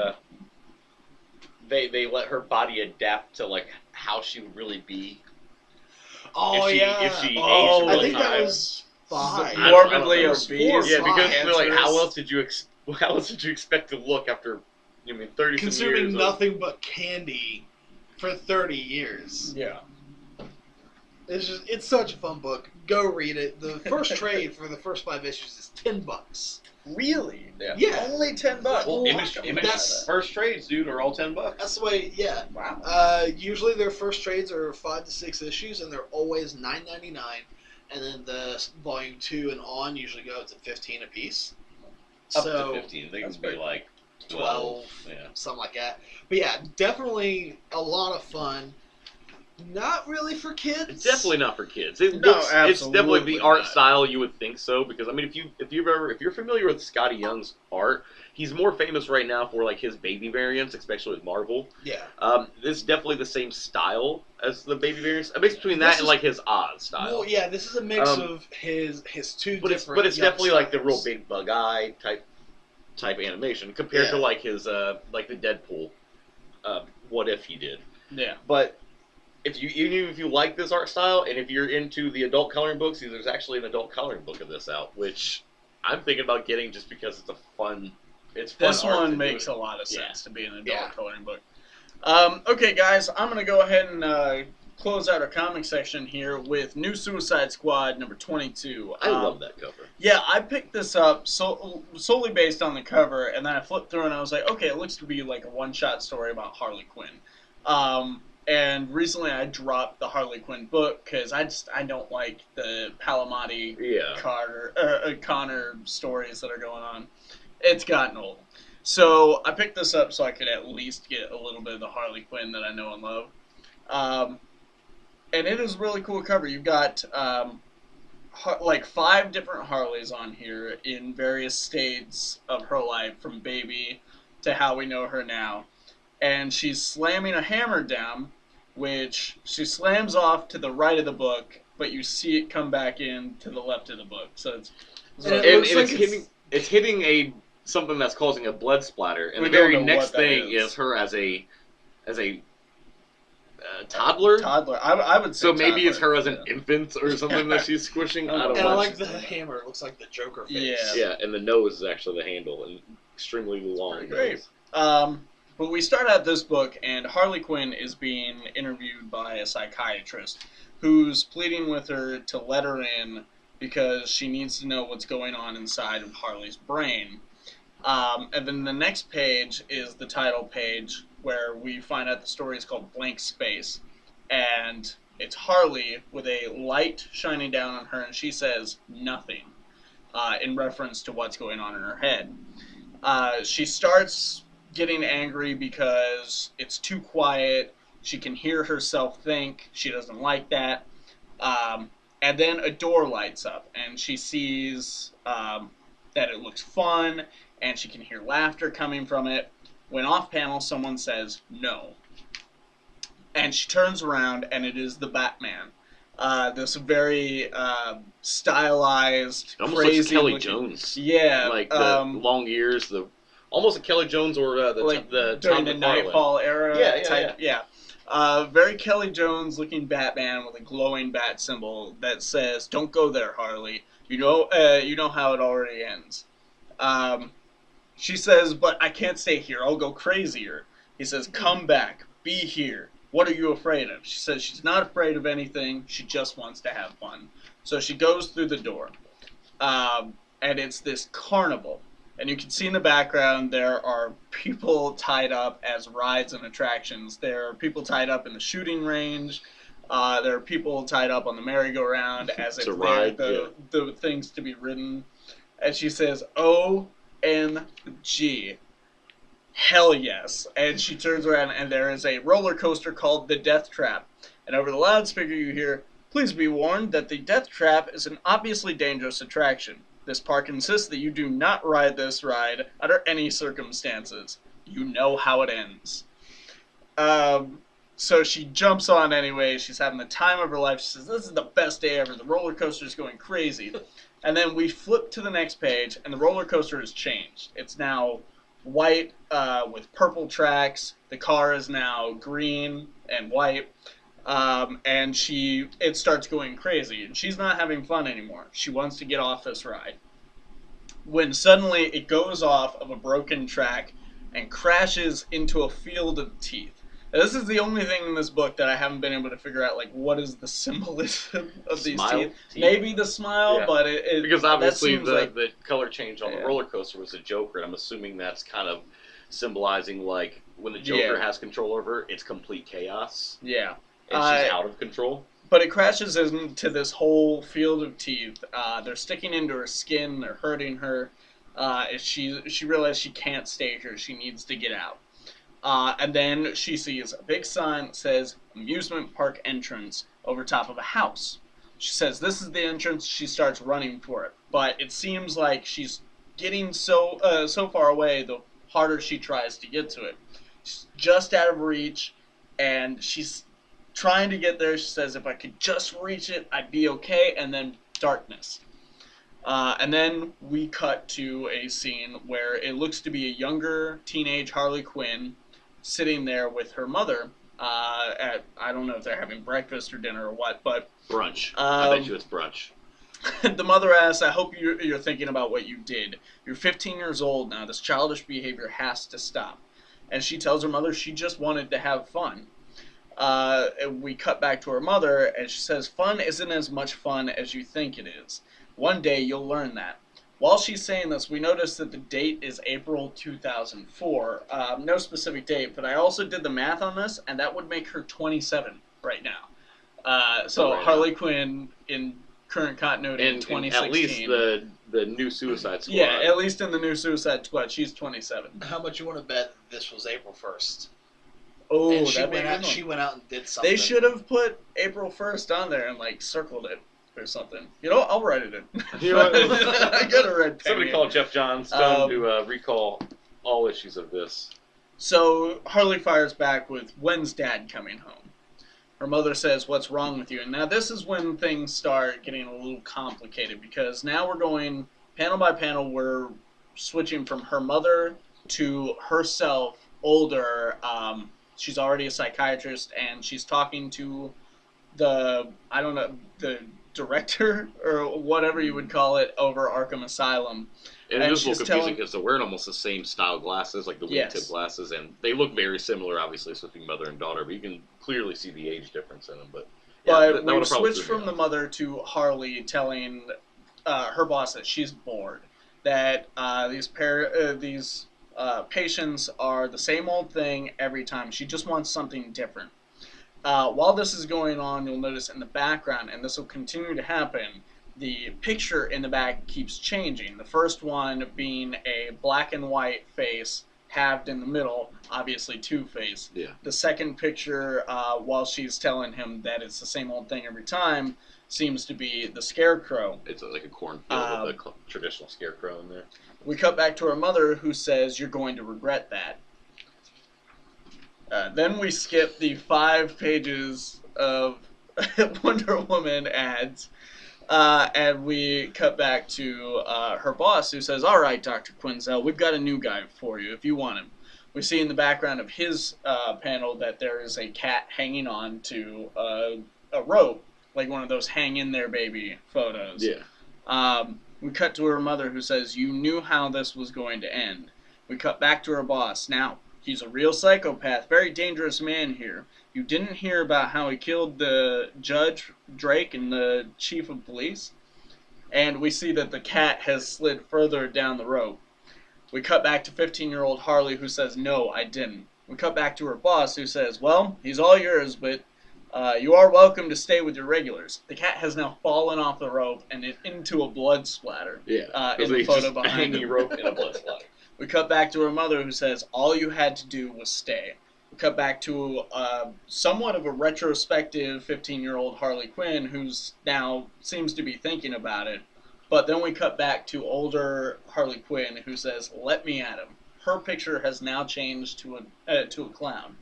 they let her body adapt to like how she would really be. Oh if she, yeah. If she aged I really think that high. was 5. Morbidly It was obese. 4 or Yeah, because 5. like, how cancerous. else did you expect to look after? I mean, 30 Consuming years. nothing but candy for 30 years. Yeah. It's such a fun book. Go read it. The first trade for the first 5 issues is $10. Really? Yeah. Yeah. Only $10. Well, Image that's- first trades, dude, are all $10. That's the way. Yeah. Wow. Usually their first trades are 5 to 6 issues, and they're always $9.99. And then the volume 2 and on usually go up to $15 a piece. Up So to 15. They that's can be pretty- like 12, Yeah. something like that. But yeah, definitely a lot of fun. Not really for kids. It's definitely not for kids. It No, looks, it's definitely absolutely the art not. style you would think so, because I mean, if you're familiar with Scotty Young's art, he's more famous right now for like his baby variants, especially with Marvel. Yeah. This is definitely the same style as the baby variants. A mix between that This and is- like his Oz style. Well, yeah, this is a mix Um, of his two but different. it's young definitely like the real styles. big bug eye type animation compared to Yeah. like his like the Deadpool. What if he did? Yeah. But even if you like this art style, and if you're into the adult coloring books, there's actually an adult coloring book of this out, which I'm thinking about getting just because it's fun. It's fun. This art to one do makes it. a lot of Yeah. sense to be an adult Yeah. coloring book. Okay, guys, I'm going to go ahead and close out our comic section here with New Suicide Squad number 22. I love that cover. Yeah, I picked this up solely based on the cover, and then I flipped through and I was like, okay, it looks to be like a one-shot story about Harley Quinn. And recently I dropped the Harley Quinn book because I don't like the Palamati Yeah. Connor stories that are going on. It's gotten old. So I picked this up so I could at least get a little bit of the Harley Quinn that I know and love. And it is a really cool cover. You've got like 5 different Harleys on here in various states of her life, from baby to how we know her now. And she's slamming a hammer down, which she slams off to the right of the book, but you see it come back in to the left of the book. So it's And it And looks like it's hitting something that's causing a blood splatter, and We the very don't know next what that thing is. is her as a toddler. toddler. I would say So maybe it's toddler, her as an yeah. infant or something that she's squishing. I don't And know. I like the hammer. It looks like the Joker face. Yeah. Yeah, and the nose is actually the handle, and extremely long. Great. nose. But we start out this book, and Harley Quinn is being interviewed by a psychiatrist who's pleading with her to let her in because she needs to know what's going on inside of Harley's brain. And then the next page is the title page, where we find out the story is called Blank Space. And it's Harley with a light shining down on her, and she says nothing in reference to what's going on in her head. She starts getting angry because it's too quiet. She can hear herself think. She doesn't like that. And then a door lights up, and she sees that it looks fun, and she can hear laughter coming from it. When off panel, someone says no. And she turns around, and it is the Batman. This very stylized, Almost crazy like Kelly looking- Jones. Yeah, Like the long ears, almost a Kelly Jones or like the during Tom the McFarlane. Nightfall era. Yeah, yeah, type, yeah. Very Kelly Jones looking Batman with a glowing bat symbol that says, "Don't go there, Harley. You know how it already ends." She says, "But I can't stay here. I'll go crazier." He says, "Come back. Be here. What are you afraid of?" She says she's not afraid of anything. She just wants to have fun. So she goes through the door. And it's this carnival. And you can see in the background there are people tied up as rides and attractions. There are people tied up in the shooting range. There are people tied up on the merry-go-round as if To they're ride, the things to be ridden. And she says, "OMG. Hell yes." And she turns around and there is a roller coaster called the Death Trap. And over the loudspeaker you hear, "Please be warned that the Death Trap is an obviously dangerous attraction. This park insists that you do not ride this ride under any circumstances. You know how it ends. So she jumps on anyway. She's having the time of her life. She says, this is the best day ever. The roller coaster is going crazy. And then we flip to the next page, and the roller coaster has changed. It's now white with purple tracks. The car is now green and white. And it starts going crazy. And she's not having fun anymore. She wants to get off this ride. When suddenly it goes off of a broken track and crashes into a field of teeth. Now, this is the only thing in this book that I haven't been able to figure out, like, what is the symbolism of these teeth? Maybe the smile, but it because obviously the color change on the Yeah. roller coaster was a Joker, and I'm assuming that's kind of symbolizing, like, when the Joker has control over it, it's complete chaos. Yeah. And she's out of control. But it crashes into this whole field of teeth. They're sticking into her skin. They're hurting her. She realizes she can't stay here. She needs to get out. And then she sees a big sign that says amusement park entrance over top of a house. She says this is the entrance. She starts running for it. But it seems like she's getting so far away, the harder she tries to get to it. She's just out of reach, and she's trying to get there. She says, if I could just reach it, I'd be okay. And then darkness. And then we cut to a scene where it looks to be a younger teenage Harley Quinn sitting there with her mother I don't know if they're having breakfast or dinner or what, but brunch. I bet you it's brunch. The mother asks, I hope you're thinking about what you did. You're 15 years old now. This childish behavior has to stop. And she tells her mother she just wanted to have fun. And we cut back to her mother, and she says, fun isn't as much fun as you think it is. One day you'll learn that. While she's saying this, we notice that the date is April 2004. No specific date, but I also did the math on this, and that would make her 27 right now. So right Harley Quinn in current continuity in 2016. At least the new Suicide Squad. Yeah, at least in the new Suicide Squad, she's 27. How much you want to bet this was April 1st? Oh, And she that went out and did something. They should have put April 1st on there and like circled it or something. You know, I'll write it in. You know what? I got a red pen. Somebody call Jeff Johns. Tell him to recall all issues of this. So Harley fires back with, when's Dad coming home? Her mother says, what's wrong with you? And now this is when things start getting a little complicated, because now we're going panel by panel. We're switching from her mother to herself, older. She's already a psychiatrist, and she's talking to the director or whatever you would call it over Arkham Asylum. And it is a little confusing because they're wearing almost the same style glasses, like the wingtip glasses, and they look very similar, obviously, switching mother and daughter, but you can clearly see the age difference in them. But we switched from the mother to Harley telling her boss that she's bored, that these patients are the same old thing every time. She just wants something different. While this is going on, you'll notice in the background, and this will continue to happen, the picture in the back keeps changing. The first one being a black and white face halved in the middle, obviously Two-Face. Yeah. The second picture, while she's telling him that it's the same old thing every time, seems to be the Scarecrow. It's like a cornfield with a traditional Scarecrow in there. We cut back to her mother, who says, you're going to regret that. Then we skip the 5 pages of Wonder Woman ads, and we cut back to her boss, who says, all right, Dr. Quinzel, we've got a new guy for you if you want him. We see in the background of his panel that there is a cat hanging on to a rope, like one of those hang in there baby photos. Yeah. We cut to her mother, who says, you knew how this was going to end. We cut back to her boss. Now, he's a real psychopath, very dangerous man here. You didn't hear about how he killed the judge, Drake, and the chief of police? And we see that the cat has slid further down the rope. We cut back to 15-year-old Harley, who says, no, I didn't. We cut back to her boss, who says, well, he's all yours, but you are welcome to stay with your regulars. The cat has now fallen off the rope and into a blood splatter. Yeah. In the photo behind hanging him. rope and a blood splatter. We cut back to her mother, who says, all you had to do was stay. We cut back to somewhat of a retrospective 15-year-old Harley Quinn, who's now seems to be thinking about it. But then we cut back to older Harley Quinn, who says, "Let me at him." Her picture has now changed to a clown.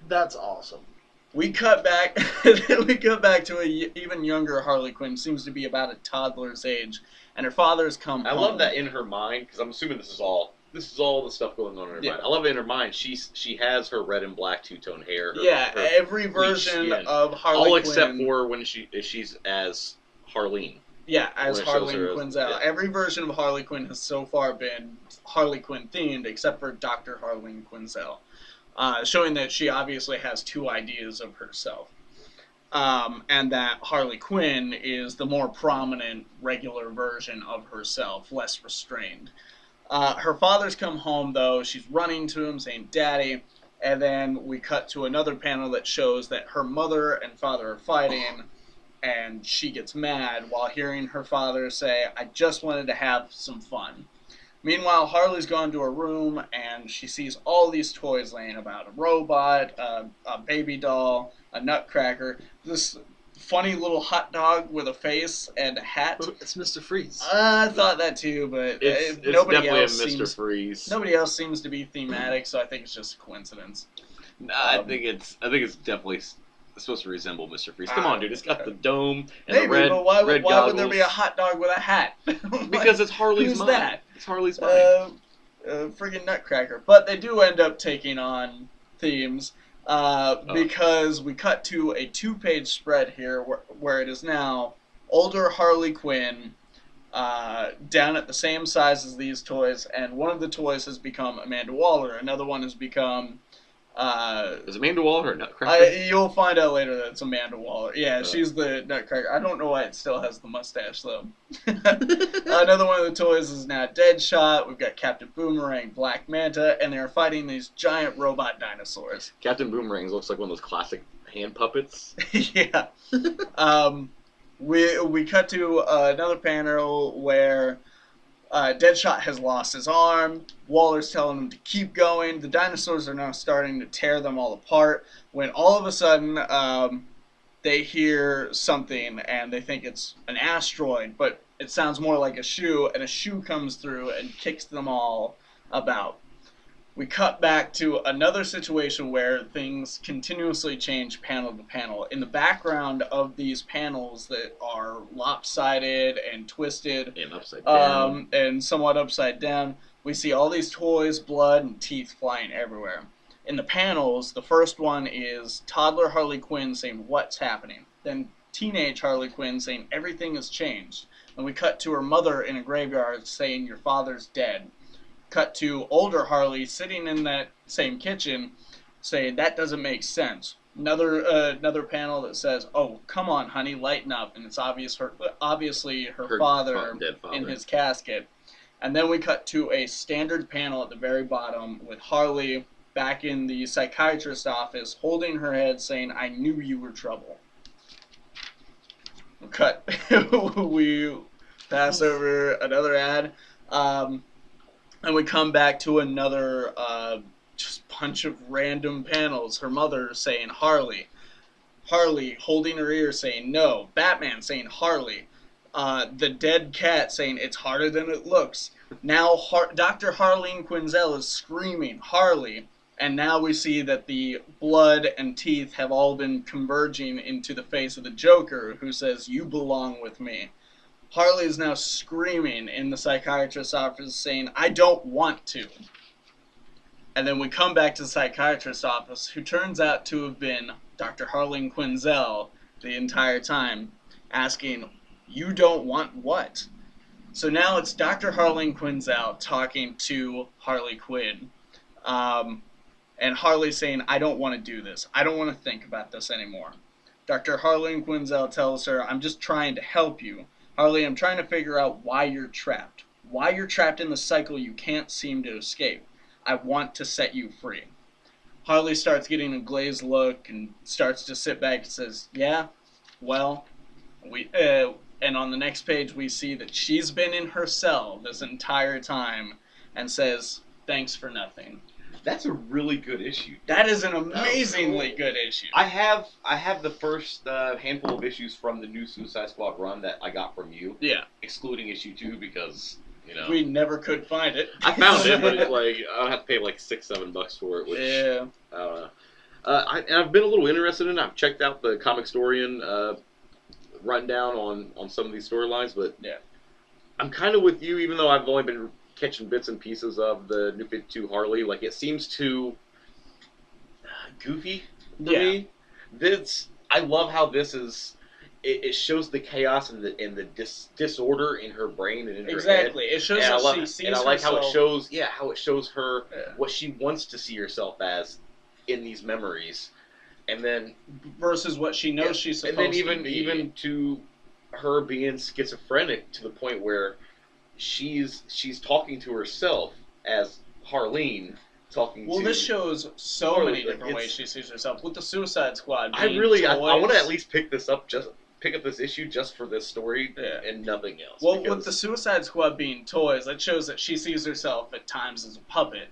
That's awesome. We cut back. We cut back to a even younger Harley Quinn. Seems to be about a toddler's age, and her father's come home. I love that in her mind, because I'm assuming this is all the stuff going on in her mind. I love it in her mind. She has her red and black two-tone hair. Every version of Harley Quinn. All except for when she's as Harleen. Yeah, as Harleen Quinzel. Yeah. Every version of Harley Quinn has so far been Harley Quinn themed, except for Dr. Harleen Quinzel, showing that she obviously has two ideas of herself, and that Harley Quinn is the more prominent, regular version of herself, less restrained. Her father's come home, though. She's running to him, saying, "Daddy," and then we cut to another panel that shows that her mother and father are fighting. And she gets mad while hearing her father say, "I just wanted to have some fun." Meanwhile, Harley's gone to her room, and she sees all these toys laying about. A robot, a baby doll, a nutcracker, this funny little hot dog with a face and a hat. It's Mr. Freeze. I thought that too, but it's nobody definitely else a Mr. seems, Freeze. Nobody else seems to be thematic, so I think it's just a coincidence. I think it's definitely... It's supposed to resemble Mr. Freeze. Come on, dude. It's got the dome and the red but why goggles. would there be a hot dog with a hat? Because it's Harley's Who's mind. that? It's Harley's mind. Friggin' Nutcracker. But they do end up taking on themes because we cut to a 2-page spread here where it is now older Harley Quinn down at the same size as these toys, and one of the toys has become Amanda Waller. Another one has become... is Amanda Waller a Nutcracker? You'll find out later that it's Amanda Waller. Yeah, she's the Nutcracker. I don't know why it still has the mustache, though. Another one of the toys is now Deadshot. We've got Captain Boomerang, Black Manta, and they're fighting these giant robot dinosaurs. Captain Boomerang looks like one of those classic hand puppets. Yeah. We cut to another panel where... Deadshot has lost his arm. Waller's telling him to keep going. The dinosaurs are now starting to tear them all apart. When all of a sudden, they hear something and they think it's an asteroid, but it sounds more like a shoe, and a shoe comes through and kicks them all about. We cut back to another situation where things continuously change panel to panel. In the background of these panels that are lopsided and twisted and upside down, and somewhat upside down, we see all these toys, blood, and teeth flying everywhere. In the panels, the first one is toddler Harley Quinn saying, "What's happening?" Then teenage Harley Quinn saying, "Everything has changed." And we cut to her mother in a graveyard saying, "Your father's dead." Cut to older Harley sitting in that same kitchen saying, "That doesn't make sense." Another panel that says, "Oh, come on, honey, lighten up." And it's obviously her father dead father in his casket. And then we cut to a standard panel at the very bottom with Harley back in the psychiatrist's office holding her head saying, "I knew you were trouble." Cut. We pass over another ad. And we come back to another just bunch of random panels. Her mother saying Harley. Harley holding her ear saying no. Batman saying Harley. The dead cat saying it's harder than it looks. Now Dr. Harleen Quinzel is screaming Harley. And now we see that the blood and teeth have all been converging into the face of the Joker, who says, "You belong with me." Harley is now screaming in the psychiatrist's office saying, "I don't want to." And then we come back to the psychiatrist's office, who turns out to have been Dr. Harleen Quinzel the entire time, asking, "You don't want what?" So now it's Dr. Harleen Quinzel talking to Harley Quinn. And Harley saying, "I don't want to do this. I don't want to think about this anymore." Dr. Harleen Quinzel tells her, "I'm just trying to help you. Harley, I'm trying to figure out why you're trapped. Why you're trapped in the cycle you can't seem to escape. I want to set you free." Harley starts getting a glazed look and starts to sit back and says, "Yeah, well, and on the next page we see that she's been in her cell this entire time and says, 'Thanks for nothing.'" That's a really good issue. That is an amazingly good issue. I have the first handful of issues from the new Suicide Squad run that I got from you. Yeah. Excluding issue 2 because, we never could find it. I found it, but I'll have to pay like $6-7 for it, which yeah. I don't know. I've been a little interested in it. I've checked out the Comic Storian rundown on some of these storylines, but yeah. I'm kind of with you, even though I've only been catching bits and pieces of the New 52 Harley. Like, it seems too goofy to me. I love how this is. It shows the chaos and the disorder in her brain and in her head. Exactly. It shows how she sees herself. And I like how it shows her what she wants to see herself as in these memories, and then versus what she knows she's supposed to be. And then even to her being schizophrenic to the point where she's talking to herself as Harleen talking to... this shows so Harley, many different ways she sees herself. With the Suicide Squad I want to at least pick up this issue just for this story and nothing else. Well, with the Suicide Squad being toys, that shows that she sees herself at times as a puppet.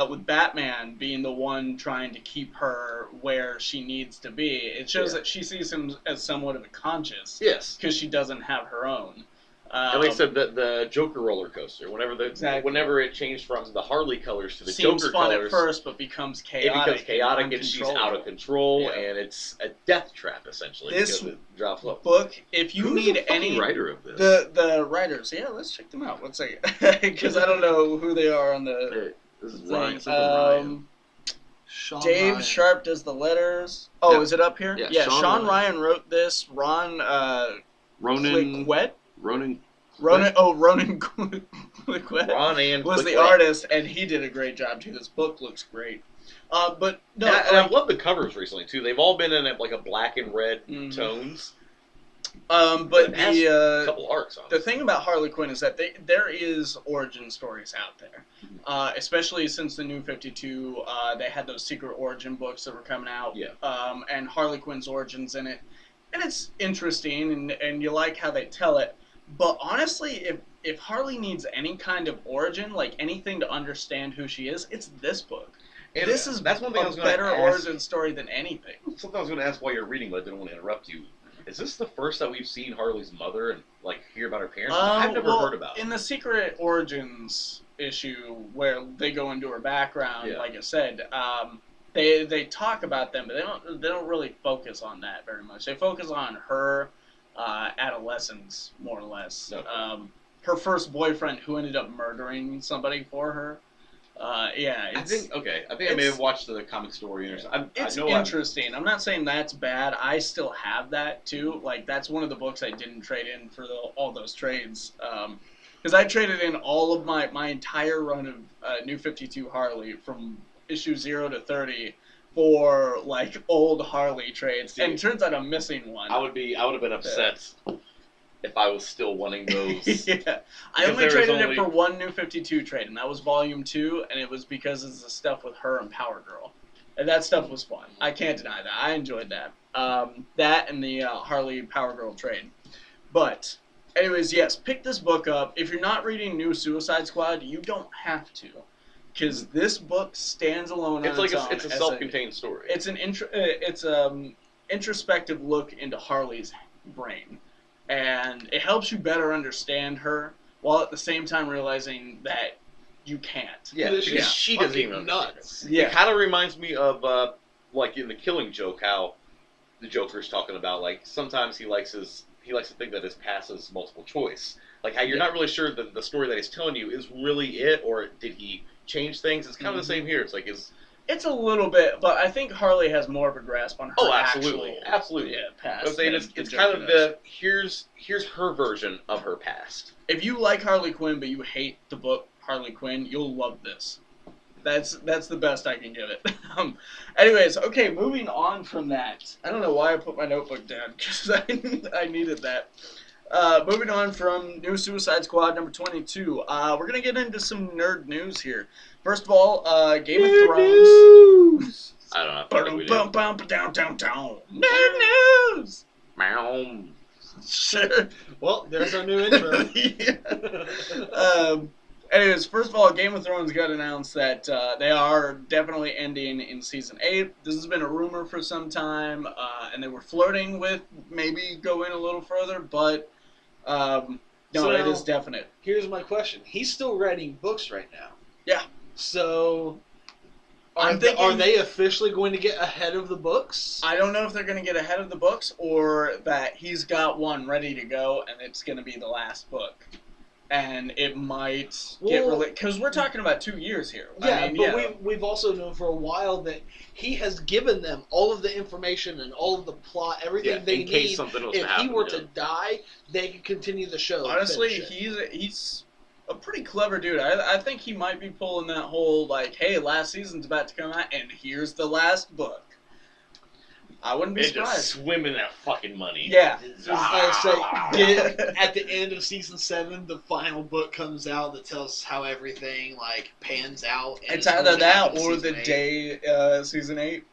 With Batman being the one trying to keep her where she needs to be, it shows that she sees him as somewhat of a conscious. Yes. Because she doesn't have her own. And like I said, the Joker roller coaster, whenever it changed from the Harley colors to the Seems Joker fun colors, at first, but becomes chaotic. It becomes chaotic, and she's out of control, and it's a death trap essentially. This because it drops low. book, if you Who's need the any writer of this, the writers, let's check them out. 1 second, because I don't know who they are on the. This is thing. Ryan. Dave Ryan. Sharp does the letters. Oh, Yeah. is it up here? Yeah, Sean Ryan wrote this. Ron Ronan Cliquette? Ronan Ronan Cliquette Ron and was the Cliquette. artist, and he did a great job too. This book looks great. But no, and I've loved the covers recently too. They've all been in like a black and red tones. But it has a couple arcs on the it. thing about Harley Quinn is that there is origin stories out there, especially since the New 52. They had those secret origin books that were coming out, and Harley Quinn's origins in it, and it's interesting, and you like how they tell it. But honestly, if Harley needs any kind of origin, like anything to understand who she is, it's this book. And that's one thing I was going to ask. Origin story than anything. Something I was going to ask while you're reading, but I didn't want to interrupt you. Is this the first that we've seen Harley's mother and hear about her parents? I've never heard about it. In the Secret Origins issue, where they go into her background, like I said, they talk about them, but they don't really focus on that very much. They focus on her adolescence, more or less. Okay. Her first boyfriend, who ended up murdering somebody for her. I think I may have watched the comic story or something. It's interesting. I'm not saying that's bad. I still have that too. Like, that's one of the books I didn't trade in for all those trades. Because I traded in all of my entire run of New 52 Harley from issue 0 to 30 for like old Harley trades. And it turns out I'm missing one. I would have been upset if I was still wanting those. I only traded it for one New 52 trade, and that was Volume 2, and it was because of the stuff with her and Power Girl. And that stuff was fun. I can't deny that. I enjoyed that. That and the Harley Power Girl trade. But, anyways, yes, pick this book up. If you're not reading New Suicide Squad, you don't have to. Because this book stands alone on its own. It's a self-contained story. It's an introspective look into Harley's brain. And it helps you better understand her, while at the same time realizing that you can't. Yeah, because she doesn't even nuts. Yeah. It kind of reminds me of, like in The Killing Joke, how the Joker's talking about, like, sometimes he likes to think that his past is multiple choice. Like, how you're not really sure that the story that he's telling you is really it, or did he change things? It's kind of the same here. It's like, it's a little bit, but I think Harley has more of a grasp on her. Oh, absolutely. Past. I'm saying it's kind of the here's her version of her past. If you like Harley Quinn but you hate the book Harley Quinn, you'll love this. That's the best I can give it. Anyways, okay, moving on from that. I don't know why I put my notebook down because I needed that. Moving on from New Suicide Squad number 22. We're gonna get into some nerd news here. First of all, Game of Thrones. I don't know. Nerd news. Sure. Well, there's our new intro. Anyways, first of all, Game of Thrones got announced that they are definitely ending in season 8. This has been a rumor for some time, and they were flirting with maybe going a little further, but no, So it now- is definite. Here's my question. He's still writing books right now. Yeah. So, I'm are thinking- they officially going to get ahead of the books? I don't know if they're going to get ahead of the books or that he's got one ready to go and it's going to be the last book. And it might get Well- because we're talking about 2 years here. Yeah, I mean, but we've also known for a while that he has given them all of the information and all of the plot, everything they in case need. something else If happened, he were yeah. to die, they could continue the show. and honestly, finish it. he's a pretty clever dude. I think he might be pulling that whole like, hey, last season's about to come out, and here's the last book. I wouldn't be They just surprised. swim in that fucking money. Yeah. Just like I say, at the end of season 7, the final book comes out that tells how everything like pans out. And It's it's either going to that happen in or season the 8. day season 8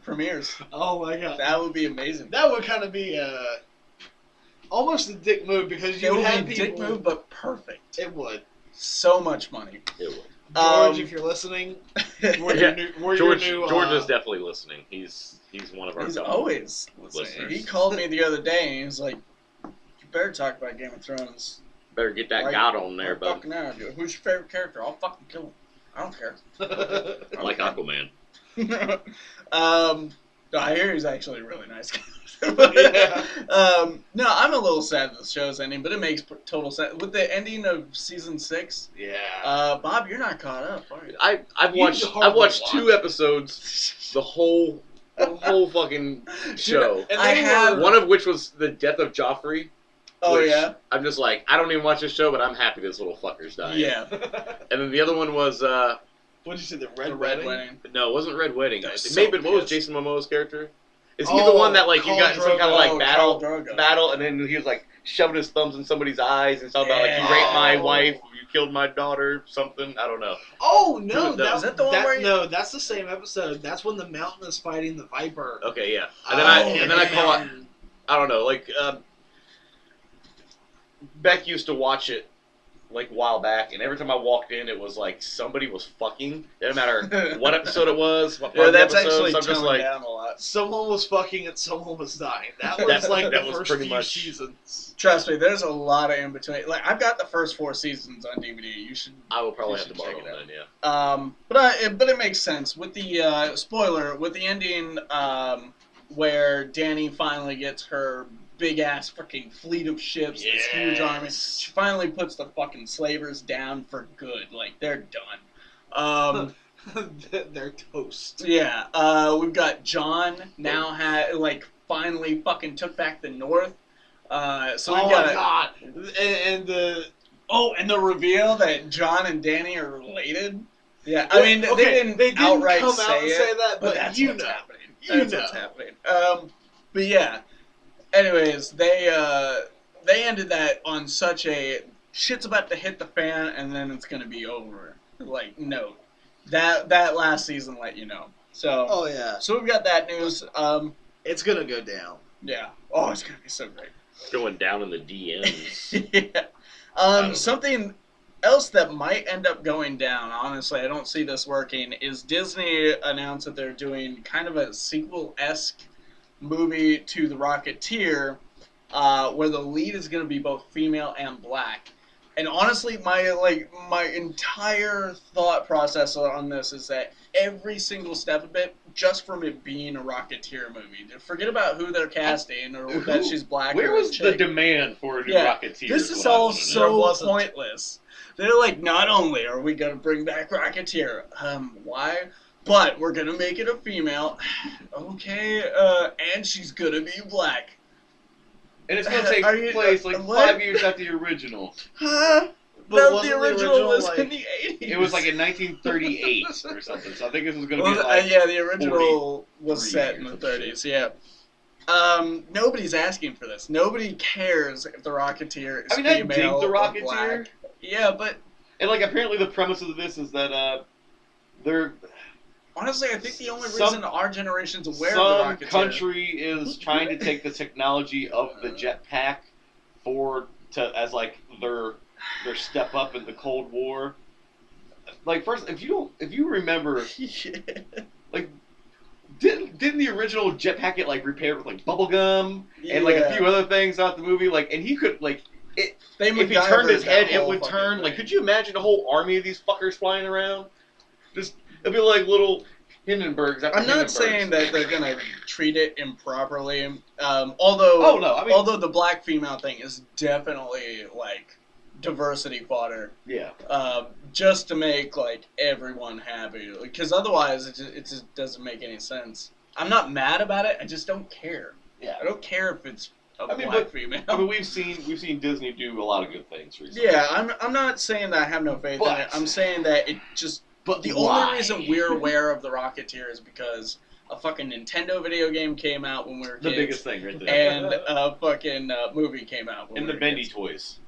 premieres. Oh my god, That would be amazing. that would kind of be almost a dick move because It you would would have be a people. dick move, but perfect. It would. So much money. It would. George, if you're listening, we're Yeah. your new. We're George, your new. George is definitely listening. He's one of our He's top always listening. listeners. He called me the other day and he was like, "You better talk about Game of Thrones." Better get that Like, God on there, I'm bud. fucking out, dude. Who's your favorite character? I'll fucking kill him. I don't care. I like Aquaman. No, I hear he's actually a really nice guy. Yeah. No, I'm a little sad that the show's ending, but it makes total sense. With the ending of season 6, Yeah. Bob, you're not caught up, are you? I've You watched hardly 2 episodes, the whole fucking show. And I they have- were- One of which was the death of Joffrey. Oh, which yeah? I'm just like, I don't even watch this show, but I'm happy this little fucker's dying. Yeah. And then the other one was what did you say? The Red The Red Wedding? Wedding. no, it wasn't Red Wedding. That was It so may have been, what was pissed. Jason Momoa's character? Is he Oh, the one that like you Khal got in some kind of Drogo. like Oh, battle, Khal Drogo. battle, and then he was like shoving his thumbs in somebody's eyes and something about like you Yeah. raped my wife, you killed my daughter, something. I don't know. Oh no, Who was that? Is that the one where you- No, that's the same episode. That's when the mountain is fighting the Viper. Okay, yeah. And then I call it. man. I don't know. Like Beck used to watch it like a while back, and every time I walked in, it was like somebody was fucking. It didn't matter what episode it was. What part Yeah, of the that's episode, actually so I'm just toned like, down a lot. Someone was fucking and someone was dying. That was like that the was first pretty few much- seasons. Trust me, there's a lot of in between. Like I've got the first 4 seasons on DVD. You should. I will probably You have to should borrow check it them then. Yeah. But it makes sense with the spoiler with the ending where Dany finally gets her big ass fucking fleet of ships, this huge army. Yes. She finally puts the fucking slavers down for good. Like they're done. They're toast. Yeah. We've got Jon now finally fucking took back the North. So we've Oh got my god! And the and the reveal that Jon and Dany are related. Yeah, I mean okay, they didn't outright come out say and it, say that, but that's you what's know. happening. You That's know. what's happening. But yeah. Anyways, they ended that on such a shit's about to hit the fan and then it's gonna be over. Like note that last season let you know. So Oh yeah, so we've got that news. it's gonna go down. Yeah. Oh, it's gonna be so great. Going down in the DMs. Yeah. Something else that might end up going down, honestly, I don't see this working, is Disney announced that they're doing kind of a sequel-esque movie to The Rocketeer, where the lead is going to be both female and black. And honestly, my entire thought process on this is that every single step of it, just from it being a Rocketeer movie, forget about who they're casting or that she's black. Where or a was the chick. demand for a new Yeah, Rocketeer? This is is what I all wanna know. so There wasn't. pointless. They're like, not only are we gonna bring back Rocketeer, why? But we're gonna make it a female. Okay, and she's gonna be black. And it's going to take Are you- place like what? 5 years after the original. Huh? But No, wasn't the the original original, was like- in the 80s. It was like in 1938 or something. So I think this was going to be Well, like yeah, the original was 43 set in or the some 30s, yeah. Nobody's asking for this. Nobody cares if the Rocketeer is I mean, I dig female the or Rocketeer. black. Yeah, but And like apparently the premise of this is that they're honestly, I think the only Some- reason our generation's aware some of the Rocketeer... country is trying to take the technology of the jetpack as like their their step up in the Cold War. Like first, if you remember, like didn't the original jetpack get like repaired with like bubble gum and like a few other things out the movie? Like, and he could like it. If he turned his head, it would turn. Thing. Like, could you imagine a whole army of these fuckers flying around? Just it'd be like little Hindenburgs. I'm not saying that they're gonna treat it improperly. Although the black female thing is definitely like diversity fodder. Yeah. Just to make like everyone happy, because otherwise it just doesn't make any sense. I'm not mad about it. I just don't care. Yeah. I don't care if it's black female. I mean, we've seen Disney do a lot of good things recently. Yeah, I'm not saying that I have no faith in it. I'm saying that it just. But the only reason we're aware of the Rocketeer is because a fucking Nintendo video game came out when we were kids. The biggest thing right there. And a fucking movie came out. And the Bendy toys.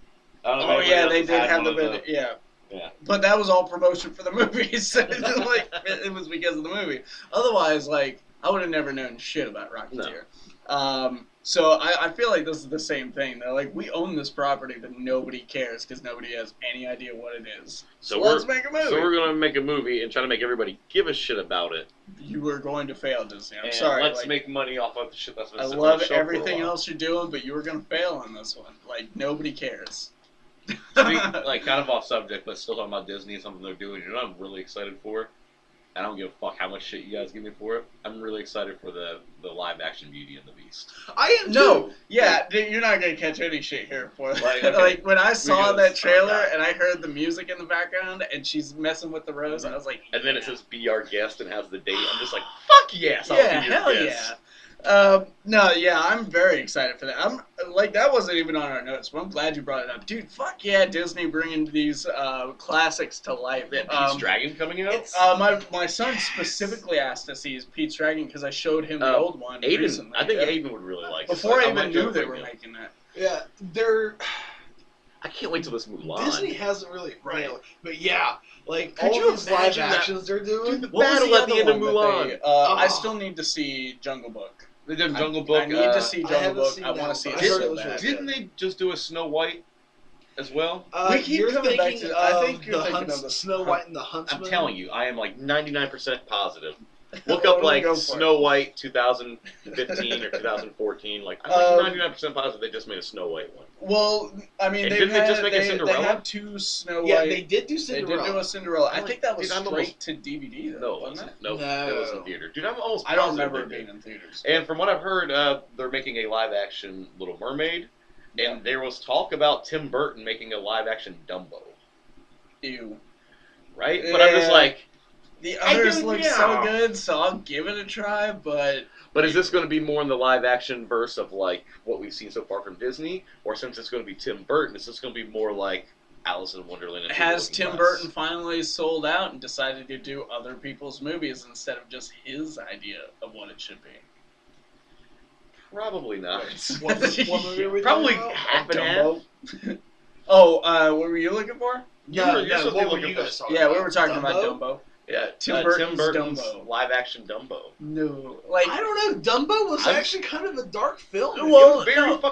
Oh yeah, they did have the Bendy. Yeah. Yeah. But that was all promotion for the movies. Like, it was because of the movie. Otherwise, like, I would have never known shit about Rocketeer. No. So I feel like this is the same thing. They're like, we own this property, but nobody cares because nobody has any idea what it is. So let's make a movie. So we're going to make a movie and try to make everybody give a shit about it. You are going to fail, Disney. I'm sorry. Let's make money off of the shit that's been I love everything else you're doing, but you were going to fail on this one. Like, nobody cares. Like, kind of off subject, but still talking about Disney and something they're doing. You know what I'm really excited for? I don't give a fuck how much shit you guys give me for it. I'm really excited for the live action Beauty and the Beast. I am too. No, yeah, you're not gonna catch any shit here for it. Like, okay. Like when I saw that trailer and I heard the music in the background and she's messing with the rose, I was like, and then it says "Be our guest" and has the date. I'm just like, fuck yes, I'll be your hell guest. Yeah. No, yeah, I'm very excited for that. I'm like, that wasn't even on our notes, but I'm glad you brought it up, dude. Fuck yeah, Disney bringing these classics to life. Pete's Dragon coming out. My son specifically asked to see Pete's Dragon because I showed him the old one recently. I think Aiden would really like it. Before I even knew they were making that. Yeah, I can't wait till this Mulan. Disney hasn't really, but yeah, like could all you these live actions they're doing. Dude, the battle at the end of Mulan. I still need to see Jungle Book. They did Jungle Book. I need to see Jungle Book. I want to see it so bad. Didn't they just do a Snow White as well? We keep coming back to. I think you're thinking of the Snow White and the Huntsman. I'm telling you, I am like 99% positive. Look up like Snow White 2015 or 2014. Like I'm like 99% positive they just made a Snow White one. Well, I mean, didn't they just make a Cinderella? They had two Snow White. Yeah, they did do Cinderella. They did do a Cinderella. I think that was straight to DVD. Though, wasn't it? No, it was in theater. Dude, I'm almost. I don't remember it being in theaters. And from what I've heard, they're making a live action Little Mermaid, and there was talk about Tim Burton making a live action Dumbo. Ew. Right? But I'm just like. The others look so good, so I'll give it a try, but... But is this going to be more in the live-action verse of, like, what we've seen so far from Disney? Or since it's going to be Tim Burton, is this going to be more like Alice in Wonderland? Has Tim Burton finally sold out and decided to do other people's movies instead of just his idea of what it should be? Probably not. What movie are we Probably talking about? half and half. Oh, what were you looking for? You're what were you guys talking about? about? We were talking about Dumbo. Yeah, Tim Burton's Dumbo. Live-action Dumbo. No, like I don't know. Dumbo was actually kind of a dark film. Well,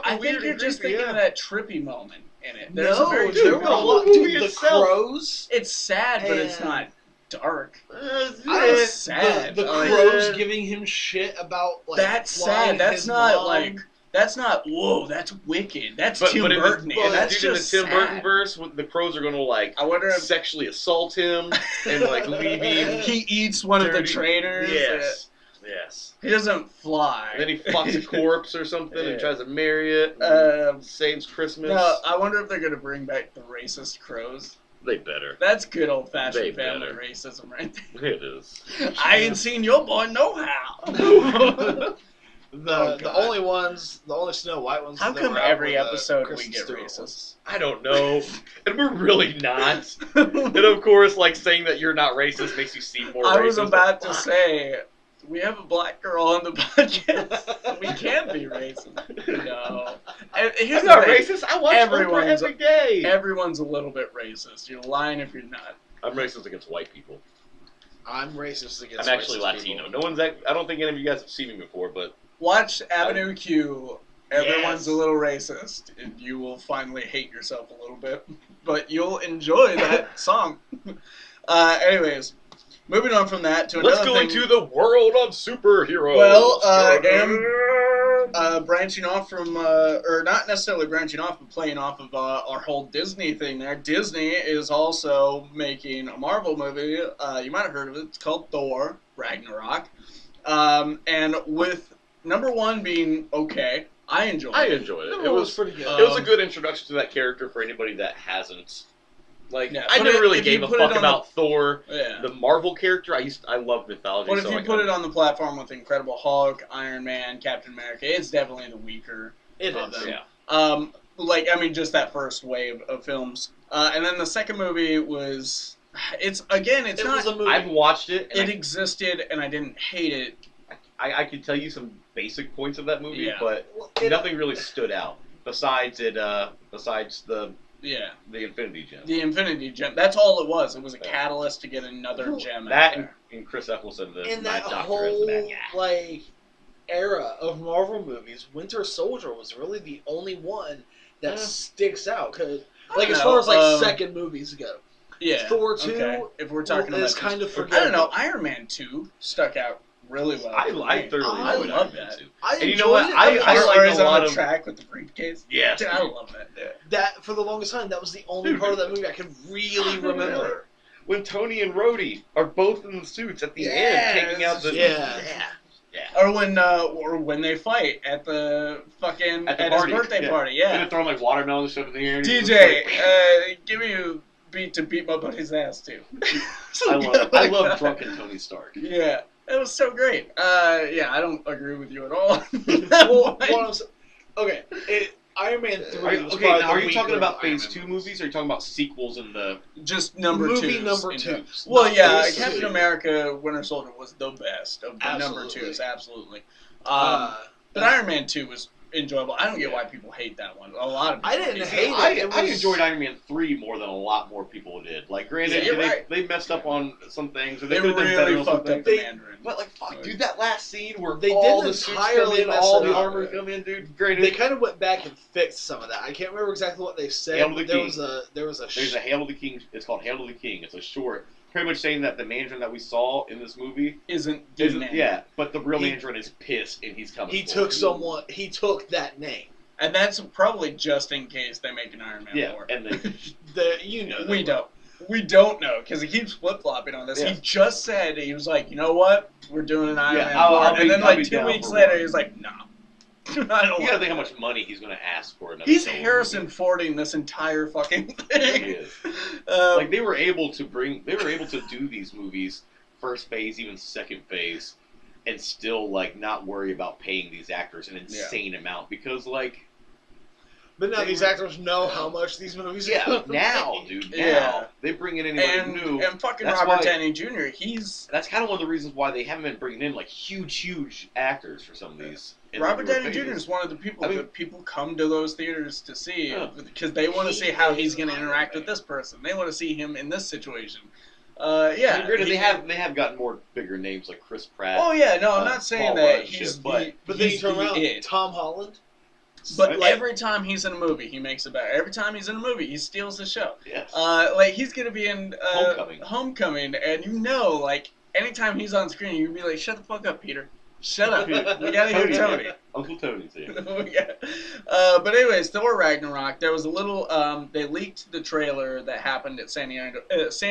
I think you're just thinking of that trippy moment in it. There were a lot. Dude, the crows. It's sad, but it's not dark. It's sad. The crows giving him shit about like that's sad. That's not mom. Like. That's not, whoa, that's wicked. That's Tim Burton. That's just in the Tim Burton verse, the crows are going to, like, sexually assault him and, like, leave him. He eats one of the traitors. Yes. He doesn't fly. And then he fucks a corpse or something and tries to marry it and saves Christmas. No, I wonder if they're going to bring back the racist crows. They better. That's good old-fashioned family racism right there. It is. I ain't seen your boy no-how. The only Snow White ones. How come every episode we get racist? I don't know, and we're really not. And of course, like saying that you're not racist makes you seem more racist. I was about to say we have a black girl on the podcast. We can be racist. No, I'm not racist. I watch Oprah every day. Everyone's a little bit racist. You're lying if you're not. I'm racist against white people. I'm racist against. I'm actually Latino. People. No one's. I don't think any of you guys have seen me before, but. Watch Avenue Q. Everyone's a little racist, and you will finally hate yourself a little bit. but you'll enjoy that song. Anyways, moving on from that to another Let's go thing. into the world of superheroes. Well, branching off from, or not necessarily branching off, but playing off of our whole Disney thing there. Disney is also making a Marvel movie. You might have heard of it. It's called Thor Ragnarok. And with number one being okay, I enjoyed it. It was pretty good. It was a good introduction to that character for anybody that hasn't. Like, Yeah, I but never really if you gave a put it fuck on about Thor, Yeah. the Marvel character. I love mythology. But if so you put it on the platform with Incredible Hulk, Iron Man, Captain America, it's definitely the weaker It of is. them. Yeah. Just that first wave of films. And then the second movie was, it was a movie. I've watched it. And it existed, and I didn't hate it. I can tell you some basic points of that movie, Yeah. but nothing really stood out besides the Yeah. Infinity Gem. The Infinity Gem. That's all it was. It was a catalyst to get another gem out That there. and Chris Eccleston, the In Night that Doctor, as the whole bad guy. like era of Marvel movies, Winter Soldier was really the only one that sticks out. Cause like don't as know, far as like second movies go, Yeah. Thor 2 okay. If we're talking about is kind of I forgettable. don't know. Iron Man 2 stuck out really well. I thoroughly I enjoyed love Iron Man that. too. I And you know enjoyed what? it. I like Or is a on lot the of track with the briefcase. yes. I love that. Yeah. that for the longest time. That was the only part of that movie I could really remember. When Tony and Rhodey are both in the suits at the Yeah, end, taking out the Yeah. Or when they fight at the fucking At the his party, birthday yeah. party, And yeah. then throwing like watermelon and stuff in the air. And it's DJ, like, give me a beat to beat my buddy's ass too. I love drunken Tony Stark. Yeah, it was so great. I don't agree with you at all. Well, what I'm s- okay, Iron Man 3 Are you, was okay, probably now the are you talking weaker about Iron Phase Man 2 movie. movies, or are you talking about sequels in the... Just number Movie twos. number in twos. Well, Not yeah, phase Captain two. America: Winter Soldier was the best of the number Absolutely. twos, absolutely. But But Iron Man 2 was enjoyable. I don't get why people hate that one. A lot of people I didn't hate hate it. it. I enjoyed Iron Man 3 more than a lot more people did. Like, granted, Yeah, you're right. they messed up on some things, or They they could have done better really on some fucked up things. the They- Mandarin. But, like, fuck, dude, that last scene where They all didn't the suits entirely come in, mess all it the up. armor come in, dude. Granted, They kind of went back and fixed some of that. I can't remember exactly what they said. Hail to the but there King. was a there's a Hail to the King. It's called Hail to the King. It's a short, pretty much saying that the Mandarin that we saw in this movie Isn't the isn't. Mandarin. Yeah, but the real He- Mandarin is pissed and he's coming. he for took it. He took that name. And that's probably just in case they make an Iron Man Yeah, 4. and they We don't. We don't know, because he keeps flip-flopping on this. Yeah. He just said, he was like, you know what? We're doing an Iron Yeah, Man I'll 4. be- And then I'll be 2 down weeks for later, one. he's like, no. I don't you gotta want think that. how much money he's gonna ask for another. He's solo Harrison movie. Fording this entire fucking He thing. is. Um, Like they were able to do these movies first phase, even second phase, and still like not worry about paying these actors an insane amount because like But now They these were- actors know how much these movies are yeah gonna now make. dude now Yeah. they bring in anybody new. and fucking That's Robert why- Downey Jr. He's That's kind of one of the reasons why they haven't been bringing in like huge actors for some of these. in the Robert newer Downey Jr. phases. is one of the people I mean- that people come to those theaters to see Yeah. because they want to see how he's going to interact with this person. They want to see him in this situation. I mean, granted, he- they have gotten more bigger names like Chris Pratt. Oh yeah, no, I'm uh, not saying Paul that Rudd he's shit, but- the, But then you he's turn the around, it. Tom Holland. But Like- every time he's in a movie, he makes it better. Every time he's in a movie, he steals the show. Yes. Like he's gonna be in Homecoming. and like anytime he's on screen, you'd be like, "Shut the fuck up, Peter! Shut up! We gotta hear Tony." Uncle Tony's here. Yeah. But anyways, Thor Ragnarok. There was a little. They leaked the trailer that happened at San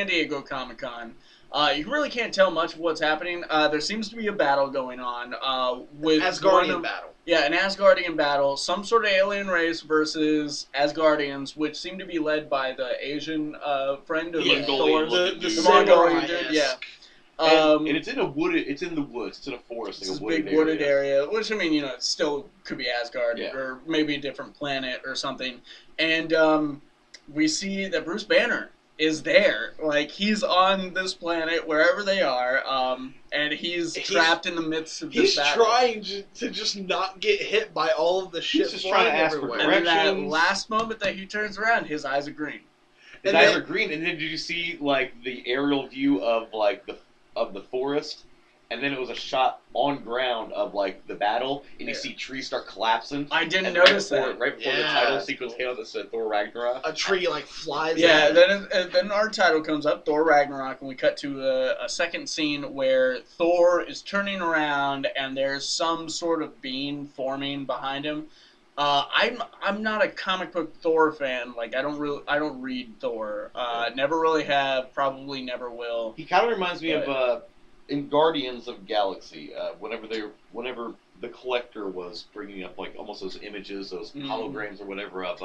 Diego Comic-Con. You really can't tell much of what's happening. There seems to be a battle going on with Asgardian battle. Yeah, an Asgardian battle. Some sort of alien race versus Asgardians, which seem to be led by the Asian friend of Yeah, Thor. Mongolian The dude. Mongolian dude, samurai-esque. yeah. And it's in a wooded. It's in the woods. It's in a forest. It's Like this a wooded big wooded area, which I mean, you know, it still could be Asgard Yeah. or maybe a different planet or something. And we see that Bruce Banner is there, like he's on this planet wherever they are, and he's trapped in the midst of this He's battle. trying to just not get hit by all of the shit just flying trying to ask for everywhere. And then that directions. last moment that he turns around, his eyes are green. His And eyes then- are green. And then did you see like the aerial view of like the forest? and then it was a shot on ground of like the battle, and you see trees start collapsing. I didn't notice that. Right before the title sequence came out that said Thor Ragnarok. A tree like flies. Yeah, then our title comes up, Thor Ragnarok, and we cut to a second scene where Thor is turning around and there's some sort of being forming behind him. I'm not a comic book Thor fan. Like I don't read Thor. Never really have. Probably never will. He kind of reminds me of in Guardians of Galaxy. Whenever the Collector was bringing up like almost those images, those holograms or whatever of.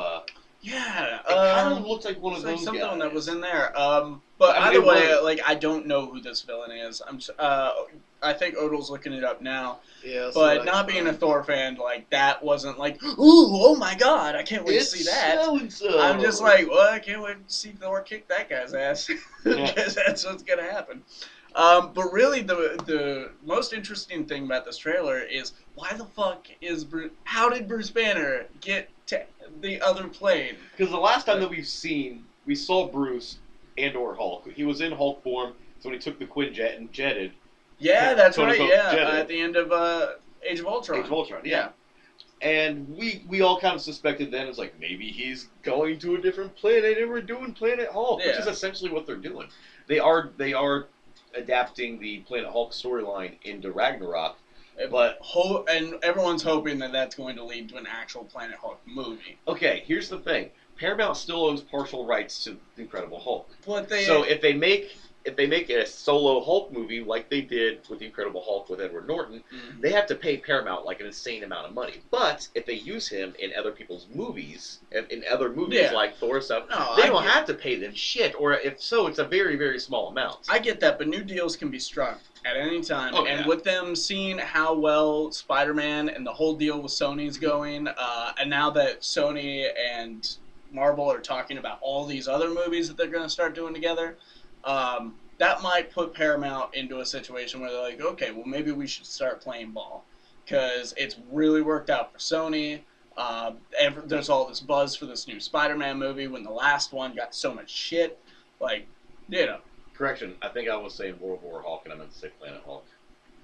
Yeah, it kind of looked like one of those something guys. that was in there. But either way, like I don't know who this villain is. I think Odle's looking it up now. Yeah, but not being a Thor fan, like that wasn't like, ooh, oh my god, I can't wait to see that. So-and-so. I'm just like, well, I can't wait to see Thor kick that guy's ass because that's what's gonna happen. But really, the most interesting thing about this trailer is why the fuck is how did Bruce Banner get to the other plane? Because the last time that we saw Bruce and/or Hulk. He was in Hulk form, so when he took the Quinjet and jetted. Yeah, that's right. Yeah, jetted. at the end of Age of Ultron. Age of Ultron, yeah. And we all kind of suspected then it's like maybe he's going to a different planet and we're doing Planet Hulk, which is essentially what they're doing. They are adapting the Planet Hulk storyline into Ragnarok, but and everyone's hoping that that's going to lead to an actual Planet Hulk movie. Okay, here's the thing: Paramount still owns partial rights to the Incredible Hulk. But so if they make a solo Hulk movie like they did with the Incredible Hulk with Edward Norton, they have to pay Paramount like an insane amount of money. But if they use him in other people's movies, in other movies like Thor stuff, they don't have to pay them shit. Or if so, it's a very, very small amount. I get that, but new deals can be struck at any time. And with them seeing how well Spider-Man and the whole deal with Sony's going, and now that Sony and Marvel are talking about all these other movies that they're going to start doing together, that might put Paramount into a situation where they're like, okay, well, maybe we should start playing ball. Because it's really worked out for Sony. There's all this buzz for this new Spider-Man movie when the last one got so much shit. Like, you know. Correction, I think I was saying World War Hulk and I meant to say Planet Hulk.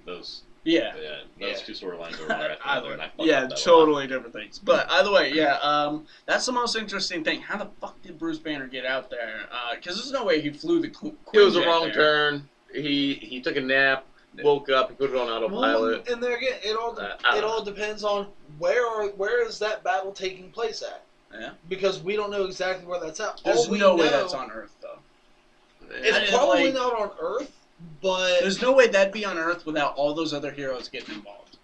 Those two storylines are right. Totally different things. But either way, that's the most interesting thing. How the fuck did Bruce Banner get out there? Because there's no way he flew the Quinjet. It was a wrong turn. He took a nap, woke up, he put it on autopilot. And there again, it all depends on where is that battle taking place at. Yeah. Because we don't know exactly where that's at. There's no way that's on Earth, though. It's probably not on Earth. But there's no way that'd be on Earth without all those other heroes getting involved.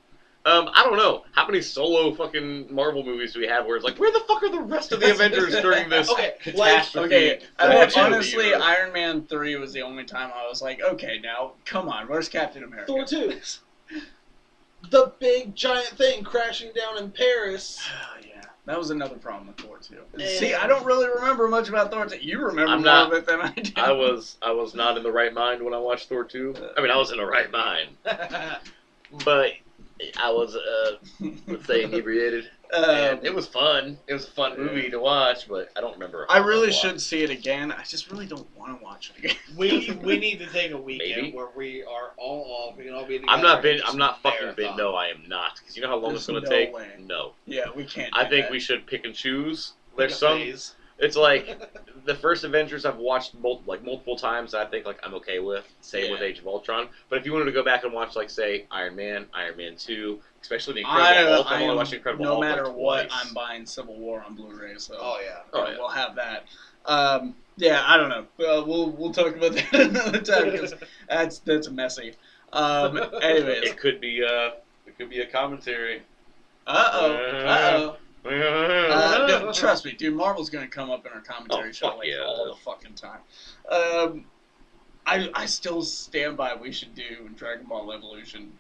I don't know. How many solo fucking Marvel movies do we have where it's like, where the fuck are the rest of the Avengers during this catastrophe? Honestly, Iron Man 3 was the only time I was like, okay, now, come on, where's Captain America? Thor 2. The big, giant thing crashing down in Paris. That was another problem with Thor 2. See, I don't really remember much about Thor 2. You remember more of it than I do. I was not in the right mind when I watched Thor 2. I mean, I was in the right mind. But I was, let's say, inebriated. And it was fun. It was a fun movie to watch, but I don't remember. I really should see it again. I just really don't want to watch it again. We need to take a weekend where we are all off. We can all be together. I'm not fucking big. No, I am not. Because you know how long it's going to take? Way. No. Yeah, we can't. I think we should pick and choose. There's some. It's like the first Avengers I've watched multiple times. I think like I'm okay with. Same with Age of Ultron. But if you wanted to go back and watch like say Iron Man 2, especially the Incredible Hulk, I want to watch the Incredible Hulk. No matter what, I'm buying Civil War on Blu-ray. So we'll have that. I don't know. We'll talk about that another time because that's messy. Anyways, it could be a commentary. No, trust me, dude. Marvel's gonna come up in our commentary show all the fucking time. I still stand by. We should do Dragon Ball Evolution.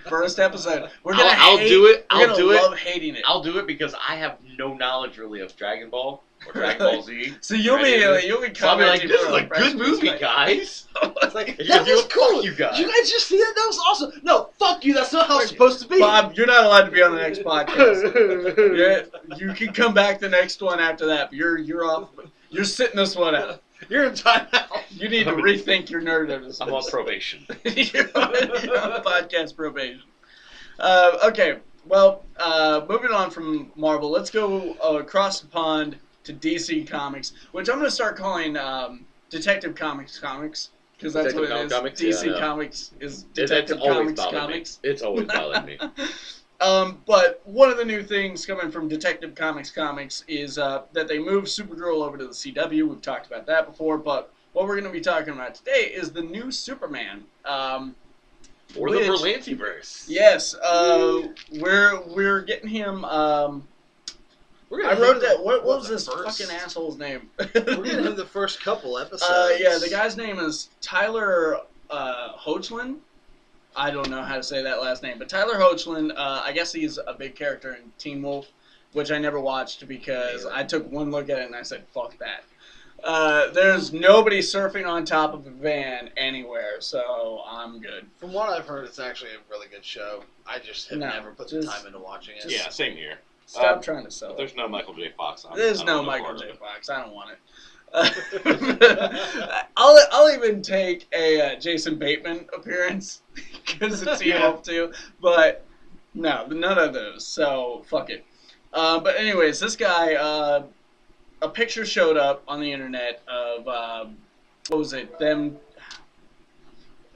First episode. We're gonna. I'll do it. I'll do it. Love hating it. I'll do it because I have no knowledge really of Dragon Ball or Dragon Ball Z. So you'll be so I'll be like, this is a good movie, guys. It's like, that was cool. You guys. You guys just see that? That was awesome. No, fuck you. That's not how it's supposed to be. Bob, you're not allowed to be on the next podcast. You can come back the next one after that. But you're off. You're sitting this one out. You're in timeout. You need to rethink your nerdism. I'm on probation. You're on podcast probation. Okay, well, moving on from Marvel, let's go across the pond to DC Comics, which I'm going to start calling Detective Comics, because that's what it is. Comics? DC Yeah, Comics is It's Detective always Comics. bothered me. It's always bothered me. But one of the new things coming from Detective Comics is that they moved Supergirl over to the CW. We've talked about that before, but what we're going to be talking about today is the new Superman. Or the Berlantiverse. Yes, we're getting him. I wrote that. What was this fucking asshole's name? We're getting him the first couple episodes. Yeah, the guy's name is Tyler Hoechlin. I don't know how to say that last name, but Tyler Hoechlin, I guess he's a big character in Teen Wolf, which I never watched because I took one look at it and I said, fuck that. There's nobody surfing on top of a van anywhere, so I'm good. From what I've heard, it's actually a really good show. I just have never put the time into watching it. Yeah, same here. Stop trying to sell it. There's no Michael J. Fox on it. There's no Michael J. Fox. I don't want it. I'll even take a Jason Bateman appearance because it's Teen Wolf too, but no, none of those. So fuck it. But anyways, this guy, a picture showed up on the internet of what was it? Them.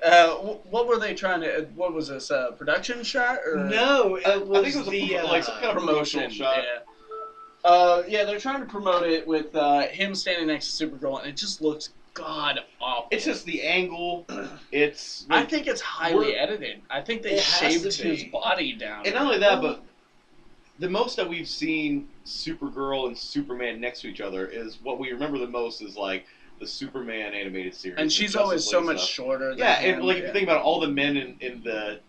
What were they trying to? What was this? Production shot or No, I think it was like some kind of promotional shot. Yeah. Yeah, they're trying to promote it with him standing next to Supergirl, and it just looks god awful. It's just the angle. I think it's highly edited. I think they shaved his body down. And not only that, but the most that we've seen Supergirl and Superman next to each other is what we remember the most is like the Superman animated series. And she's always so much shorter. Yeah, and like if you think about all the men in the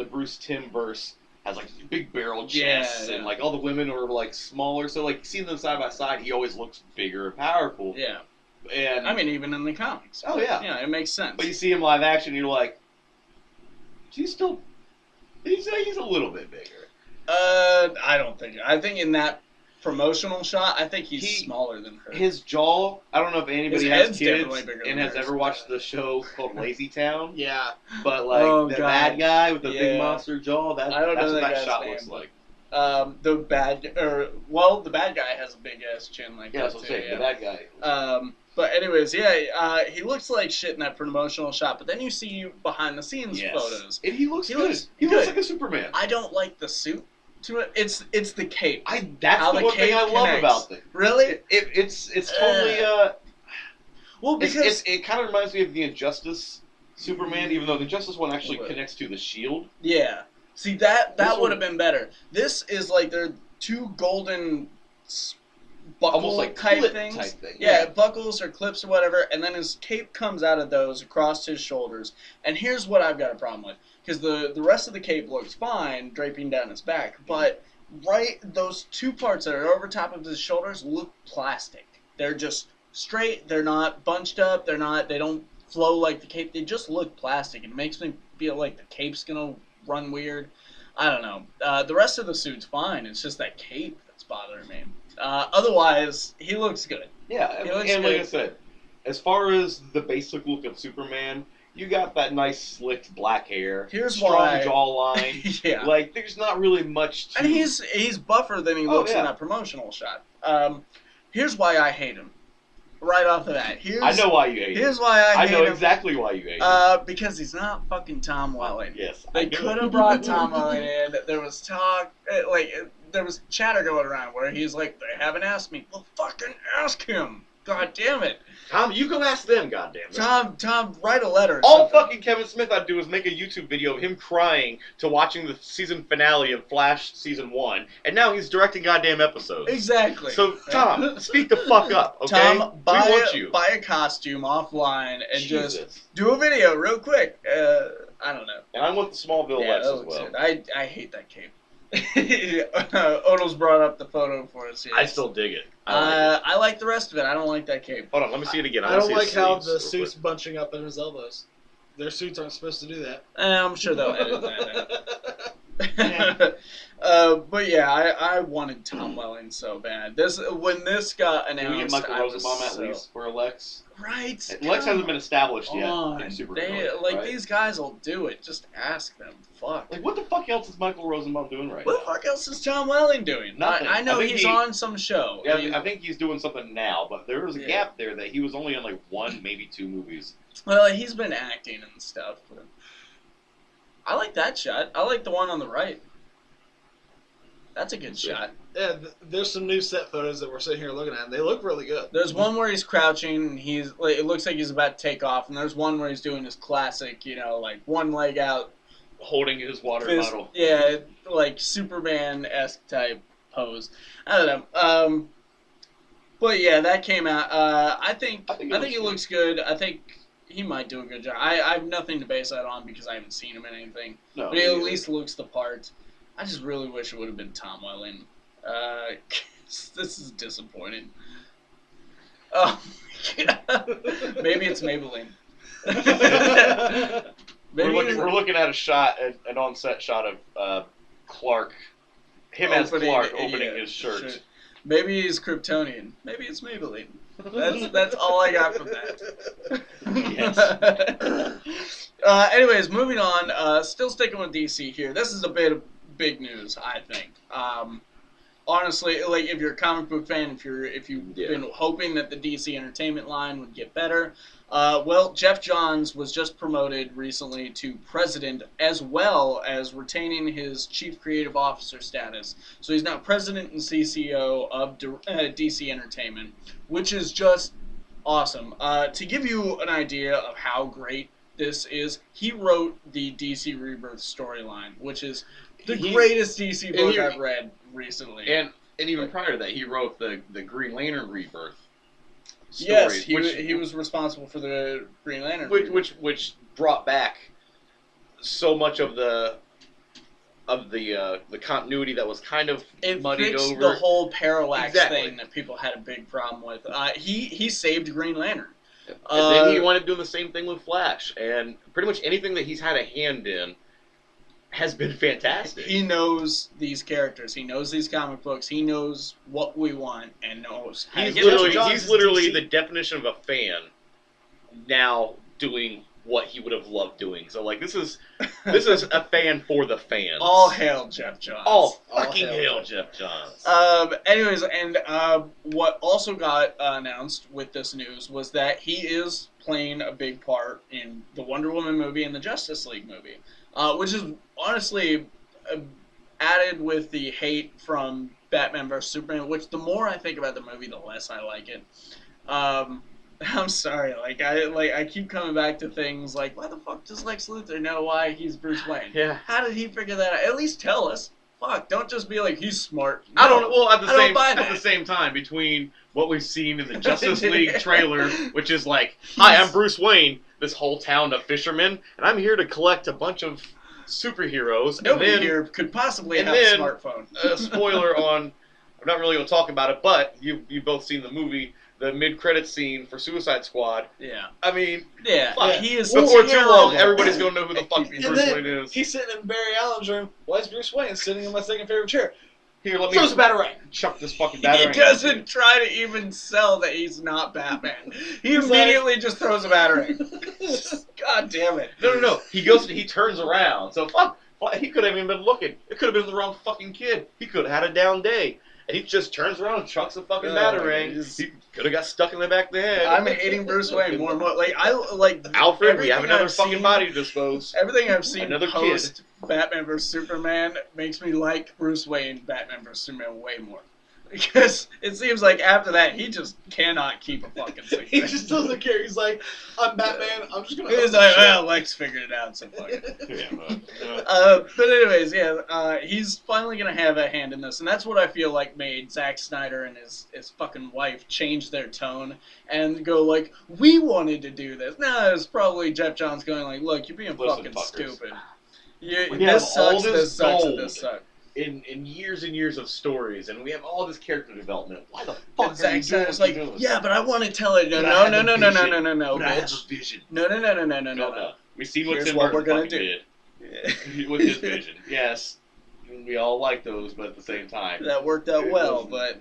Bruce Timm verse has like big barrel chests, and like all the women are like smaller. So like seeing them side by side, he always looks bigger and powerful. Yeah, and I mean even in the comics. Oh yeah, yeah, it makes sense. But you see him live action, and you're like, he's a little bit bigger. I don't think. I think in that promotional shot, I think he's smaller than her. His jaw. I don't know if anybody has kids and has ever watched the show called Lazy Town. Yeah. But like the bad guy with the big monster jaw, that's what that shot looks like. The bad guy has a big ass chin like that. That's what I'm saying. The bad guy. But anyways, he looks like shit in that promotional shot. But then you see behind the scenes photos, and he looks good. He looks like a Superman. I don't like the suit to it. It's the cape. That's the one thing I love about it. Really? It's totally well, because it kind of reminds me of the Injustice Superman, even though the Injustice one actually connects to the shield. Yeah. See that would have been better. This is like they're two golden buckle almost like type things. Yeah, buckles or clips or whatever, and then his cape comes out of those across his shoulders. And here's what I've got a problem with. Because the rest of the cape looks fine, draping down his back, but those two parts that are over top of his shoulders look plastic. They're just straight. They're not bunched up. They don't flow like the cape. They just look plastic. It makes me feel like the cape's gonna run weird. I don't know. The rest of the suit's fine. It's just that cape that's bothering me. Otherwise, he looks good. Yeah, and like I said, as far as the basic look of Superman. You got that nice slicked black hair, strong jawline. Yeah. Like there's not really much to... And he's buffer than he looks in that promotional shot. Here's why I hate him. Right off the bat. I know why you hate him. Here's why I hate him. I know exactly why you hate him. Because he's not fucking Tom Welling. Yes. They could have brought Tom Welling in. There was talk, there was chatter going around where he's like, they haven't asked me. Well, fucking ask him. God damn it. Tom, you go ask them, goddammit. Tom, write a letter. All fucking Kevin Smith had to do was make a YouTube video of him crying to watching the season finale of Flash season 1, and now he's directing goddamn episodes. Exactly. So, Tom, speak the fuck up, okay? Tom, we want you. Buy a costume offline and just do a video real quick. I don't know. And I want the Smallville Lex as well. Good. I hate that cape. Odle's brought up the photo for us here. I still dig it. I like the rest of it. I don't like that cape. Hold on, let me see it again. I don't like how the suit's bunching up at his elbows. Their suits aren't supposed to do that. I'm sure they'll edit that out. But yeah, I wanted Tom Welling so bad. When this got Can we get announced, Michael I was Rosenbaum at so, least for Lex? right. Lex hasn't been established yet on. in Superheroes, Like right? these guys will do it. Just ask them. Fuck. Like, what the fuck else is Michael Rosenbaum doing right What now? the fuck else is Tom Welling doing? Nothing. I know I think he's on some show. Yeah, I think he's doing something now, but there was a Yeah. gap there that he was only in like 1, maybe 2 movies. Well, he's been acting and stuff. But I like that shot. I like the one on the right. That's a good shot. Yeah, there's some new set photos that we're sitting here looking at, and they look really good. There's one where he's crouching, and it looks like he's about to take off, and there's one where he's doing his classic, like one leg out, Holding his water fist, bottle. yeah, like Superman-esque type pose. I don't know. But yeah, that came out. I think it looks good. I think he might do a good job. I have nothing to base that on because I haven't seen him in anything. No, But he at least looks the part. I just really wish it would have been Tom Welling. This is disappointing. Oh, yeah. Maybe it's Maybelline. We're looking at a shot, an on-set shot of Clark, as Clark opening his shirt. Maybe he's Kryptonian. Maybe it's Maybelline. That's all I got from that. Yes. Anyways, moving on. Still sticking with DC here. This is a bit of big news, I think. Honestly, like if you're a comic book fan, if you've been hoping that the DC Entertainment line would get better, well, Jeff Johns was just promoted recently to president, as well as retaining his chief creative officer status. So he's now president and CCO of DC Entertainment, which is just awesome. To give you an idea of how great this is, he wrote the DC Rebirth storyline, which is the greatest DC book I've read recently. And even prior to that, he wrote the Green Lantern Rebirth story. Yes, he was responsible for the Green Lantern. Which brought back so much of the continuity that was kind of muddied over. The whole parallax thing that people had a big problem with. He saved Green Lantern. And then he wanted to do the same thing with Flash, and pretty much anything that he's had a hand in has been fantastic. He knows these characters. He knows these comic books. He knows what we want and knows how to get it. He's literally the definition of a fan now doing what he would have loved doing. So like this is a fan for the fans. All hail Jeff Johns. All fucking hail Jeff Johns. Anyways, and what also got announced with this news was that he is playing a big part in the Wonder Woman movie and the Justice League movie. Which is honestly added with the hate from Batman vs. Superman, which the more I think about the movie, the less I like it. I'm sorry, I keep coming back to things like, why the fuck does Lex Luthor know why he's Bruce Wayne? Yeah. How did he figure that out? At least tell us. Fuck, don't just be like, he's smart. No, I don't. Well, at the same time, between what we've seen in the Justice League trailer, which is like, hi, I'm Bruce Wayne, this whole town of fishermen, and I'm here to collect a bunch of superheroes. Nobody here could possibly have a smartphone. Spoiler on, I'm not really going to talk about it, but you've both seen the movie, the mid-credits scene for Suicide Squad. Yeah. I mean, he is before too long, everybody's going to know who the fuck Bruce Wayne is. He's sitting in Barry Allen's room. Why is Bruce Wayne sitting in my second favorite chair? Here, let me throws a batarang. Chuck this fucking batarang. He doesn't try to even sell that he's not Batman. He immediately just throws a batarang. God damn it. No. He turns around. So fuck, he could have even been looking. It could have been the wrong fucking kid. He could have had a down day. And he just turns around and chucks a fucking batarang. He could have got stuck in the back of the head. I'm hating Bruce Wayne more and more. Alfred, we have another fucking body to dispose. Everything I've seen Another post Batman vs. Superman makes me like Bruce Wayne Batman vs. Superman way more. Because it seems like after that, he just cannot keep a fucking secret. He just doesn't care. He's like, I'm Batman. I'm just going to... He's like, well, Lex figured it out, so fuck it. But anyways, he's finally going to have a hand in this. And that's what I feel like made Zack Snyder and his fucking wife change their tone and go like, we wanted to do this. No, it's probably Jeff Johns going like, look, you're being fucking stupid. This sucks. In years and years of stories, and we have all this character development. Why the fuck are Zack you doing Snyder's like, yeah, but I want to tell it. No, I have a vision. No. We see what Here's Tim what Burton we're gonna did with his vision. Yes. we all like those, but at the same time, that worked out well. But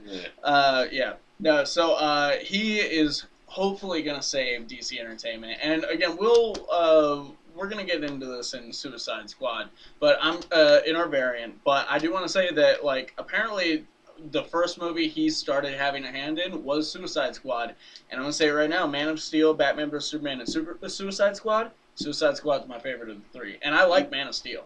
yeah. no. So he is hopefully gonna save DC Entertainment, and again, we're gonna get into this in Suicide Squad, but I'm in our variant. But I do want to say that like apparently the first movie he started having a hand in was Suicide Squad, and I'm gonna say right now, Man of Steel, Batman vs Superman, and Suicide Squad. Suicide Squad's my favorite of the three, and I like Man of Steel.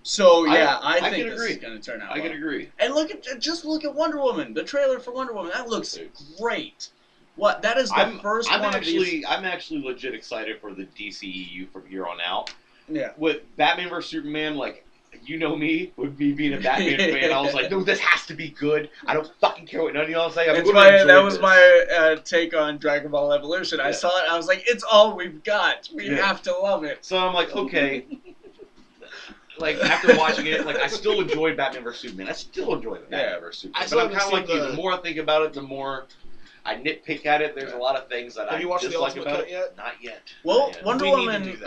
So yeah, I think this is gonna turn out. I can agree. And just look at Wonder Woman. The trailer for Wonder Woman that looks great. What that is the first one of these. I'm actually legit excited for the DCEU from here on out. Yeah. With Batman vs Superman, like you know me, with me being a Batman fan, I was like, no, this has to be good. I don't fucking care what none of y'all say. That was my take on Dragon Ball Evolution. I saw it. I was like, it's all we've got. We have to love it. So I'm like, okay. Like after watching it, like I still enjoyed Batman vs Superman. I still enjoy Batman vs Superman. But I'm kind of like you. The more I think about it, the more I nitpick at it. There's a lot of things that I dislike about it. Yet? Not yet. Well, Wonder Woman.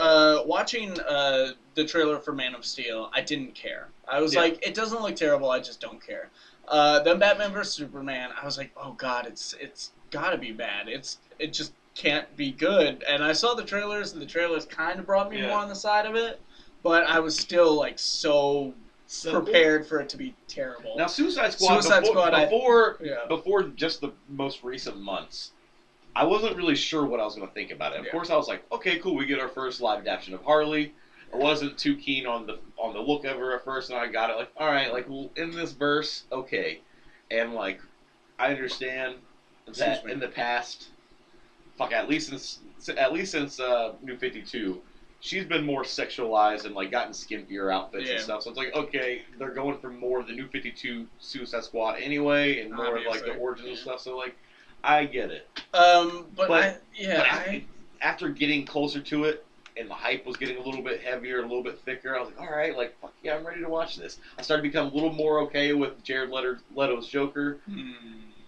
Watching the trailer for Man of Steel, I didn't care. I was like, it doesn't look terrible. I just don't care. Then Batman vs Superman, I was like, oh god, it's gotta be bad. It just can't be good. And I saw the trailers, and the trailers kind of brought me more on the side of it. But I was still like so prepared for it to be terrible. Now, Suicide Squad before just the most recent months, I wasn't really sure what I was going to think about it. Of course, I was like, okay, cool, we get our first live adaptation of Harley. I wasn't too keen on the look of her at first, and I got it like, all right, like well, in this verse, okay, and like I understand that in the past, at least since New 52. She's been more sexualized and like gotten skimpier outfits and stuff. So it's like, okay, they're going for more of the New 52 Suicide Squad anyway, and more of like the origins stuff. So like, I get it. But after getting closer to it, and the hype was getting a little bit heavier, a little bit thicker, I was like, all right, like fuck yeah, I'm ready to watch this. I started to become a little more okay with Jared Leto's Joker,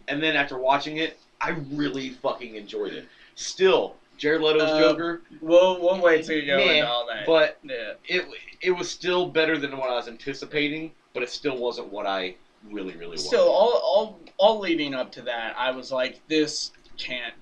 and then after watching it, I really fucking enjoyed it. Still. Jared Leto's Joker. We'll wait till you go into all that. But it was still better than what I was anticipating, but it still wasn't what I really wanted. Still, all leading up to that, I was like, this can't.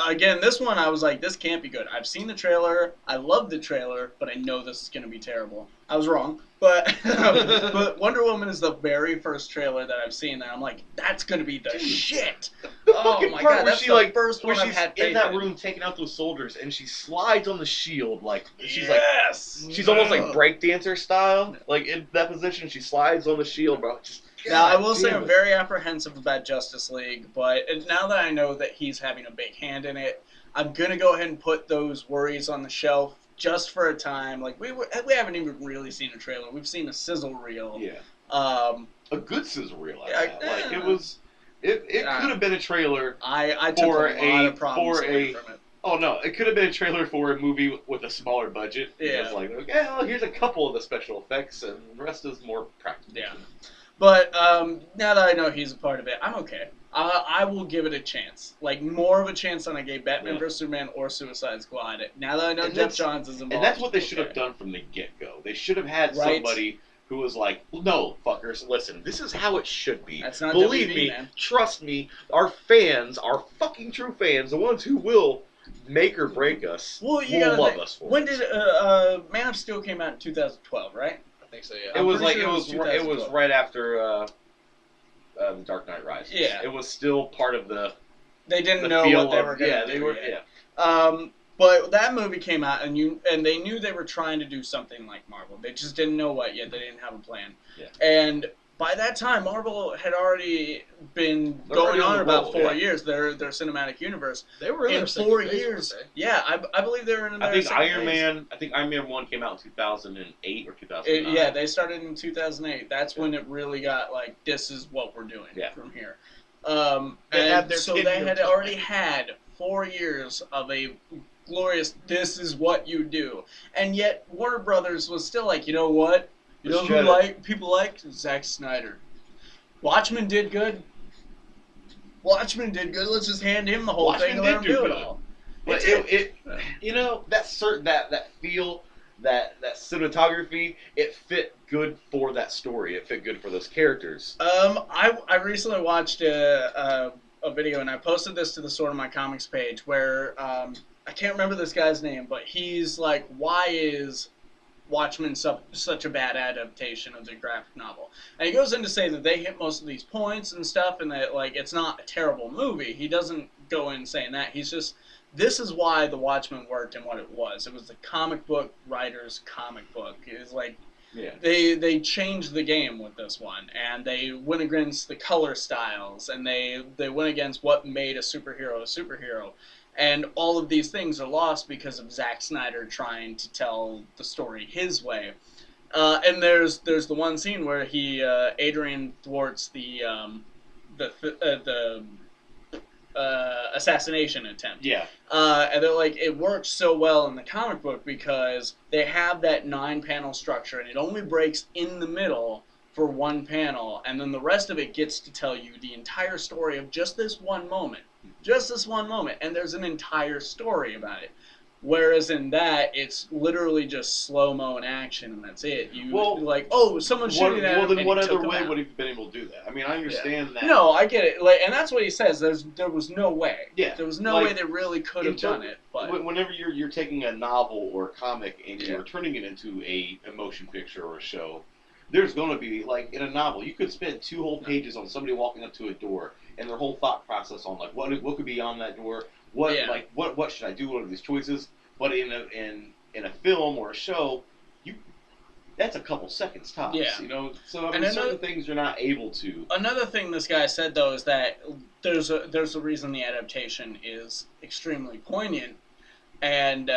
Again, this one, I was like, this can't be good. I've seen the trailer. I love the trailer, but I know this is going to be terrible. I was wrong. But but Wonder Woman is the very first trailer that I've seen that I'm like, that's going to be the shit. Oh my god, that's the first one I've had in that room taking out those soldiers, and she slides on the shield like she's she's almost like breakdancer style. Like in that position, she slides on the shield, bro. Now, I will say I'm very apprehensive about Justice League, but now that I know that he's having a big hand in it, I'm going to go ahead and put those worries on the shelf just for a time. Like, we haven't even really seen a trailer. We've seen a sizzle reel. Yeah. A good sizzle reel. Like, it was... It could have been a trailer I took a lot of problems away from it. Oh, no. It could have been a trailer for a movie with a smaller budget. Yeah. It's like, okay, well, here's a couple of the special effects, and the rest is more practical. Yeah. But now that I know he's a part of it, I'm okay. I will give it a chance. Like, more of a chance than I gave Batman vs. Superman or Suicide Squad. Now that I know Jeff Johns is involved. And that's what they should have done from the get-go. They should have had somebody who was like, no, fuckers, listen, this is how it should be. That's not Believe WB, me, man. Trust me, our fans, our fucking true fans, the ones who will make or break us, will love us for it. When did Man of Steel came out in 2012, right? I think so, yeah. It was right after The Dark Knight Rises. Yeah. It was still part of the... They didn't know what they were going to do. But that movie came out, and they knew they were trying to do something like Marvel. They just didn't know what yet. They didn't have a plan. Yeah. And by that time, Marvel had already been going on about 4 years. Their cinematic universe. They were in 4 years. Yeah, I believe they were in. I think Iron Man 1 came out in 2008 or 2009. Yeah, they started in 2008. That's when it really got like, this is what we're doing from here. They had already had 4 years of a glorious, this is what you do. And yet Warner Brothers was still like, you know what? You know who people liked? Zack Snyder. Watchmen did good. Let's just hand him the whole thing and let him do it all. But you know, that feel, that cinematography, it fit good for that story. It fit good for those characters. I recently watched a video, and I posted this to the Sorta My Comics page, where I can't remember this guy's name, but he's like, why is Watchmen such a bad adaptation of the graphic novel? And he goes in to say that they hit most of these points and stuff, and that like it's not a terrible movie. He doesn't go in saying that. He's just, this is why the Watchmen worked and what it was. It was the comic book writer's comic book. It was like, Yeah. They changed the game with this one, and they went against the color styles, and they went against what made a superhero. And all of these things are lost because of Zack Snyder trying to tell the story his way. And there's the one scene where Adrian thwarts the assassination attempt. Yeah. And they're like, it works so well in the comic book because they have that 9-panel structure, and it only breaks in the middle for one panel, and then the rest of it gets to tell you the entire story of just this one moment. And there's an entire story about it. Whereas in that, it's literally just slow-mo in action, and that's it. Like, oh, someone's shooting at him. Well, then what other way would he have been able to do that? I mean, I understand that. No, I get it. Like, and that's what he says. There was no way. Yeah. There was no way they really could have done it. But whenever you're taking a novel or a comic and you're turning it into a motion picture or a show, there's going to be, like, in a novel, you could spend 2 whole pages on somebody walking up to a door and their whole thought process on, like, what could be on that door. What should I do? What are these choices? But in a film or a show, that's a couple seconds tops. Yeah. You know, so I mean, certain things you're not able to. Another thing this guy said though is that there's a reason the adaptation is extremely poignant, and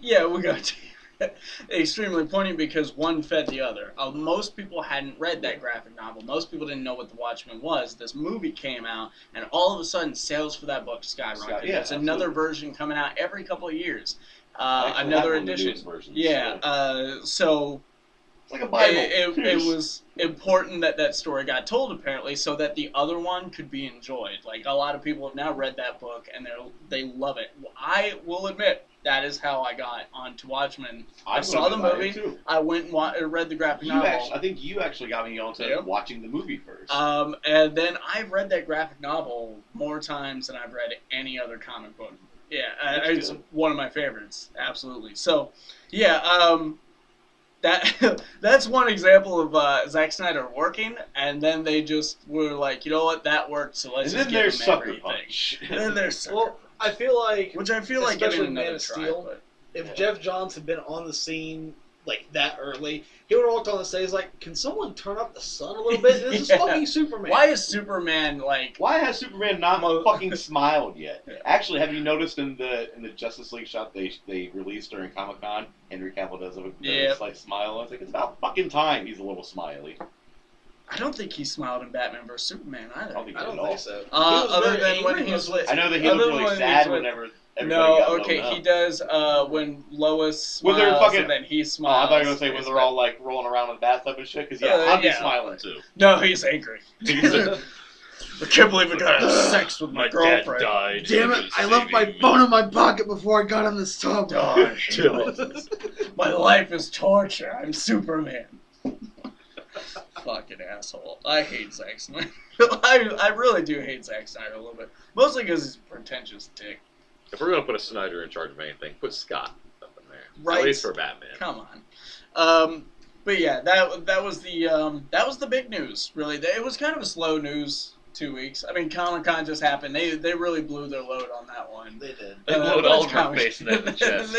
we got extremely poignant because one fed the other. Most people hadn't read that graphic novel. Most people didn't know what The Watchmen was. This movie came out, and all of a sudden, sales for that book skyrocketed. Yeah, There's another version coming out every couple of years. Another edition. So it's like a Bible. It was important that story got told, apparently, so that the other one could be enjoyed. Like, a lot of people have now read that book, and they love it. I will admit, that is how I got onto Watchmen. I saw the movie. I went and read the graphic novel. I think you actually got me onto watching the movie first. And then I've read that graphic novel more times than I've read any other comic book. Yeah, it's one of my favorites. Absolutely. So, that's one example of Zack Snyder working, and then they just were like, you know what, that worked, so let's just give him everything. Punch. And then there's Sucker Punch. I feel like, especially Man of Steel, if Jeff Johns had been on the scene like that early, he would have walked on the stage like, "Can someone turn up the sun a little bit? This is fucking Superman." Why is Superman like? Why has Superman not fucking smiled yet? Yeah. Actually, have you noticed in the Justice League shot they released during Comic-Con, Henry Cavill does a slight smile. I was like, it's about fucking time he's a little smiley. I don't think he smiled in Batman vs Superman either. I don't think so. Other than when he was I know that he looked really sad whenever. He does when Lois smiles and then he smiles. I thought you were going to say when they're all like rolling around in the bathtub and shit, because I'd be smiling too. No, he's angry. I can't believe I got sex with my girlfriend. Dad died. Damn it, I left my phone in my pocket before I got in this tub. My life is torture. I'm Superman. Fucking asshole. I hate Zack Snyder. I really do hate Zack Snyder a little bit. Mostly because he's a pretentious dick. If we're going to put a Snyder in charge of anything, put Scott up in there. Right. At least for Batman. Come on. But yeah, that was the big news, really. It was kind of a slow news 2 weeks. I mean, Comic-Con just happened. They really blew their load on that one. They did. They blew it all over my face and the chest.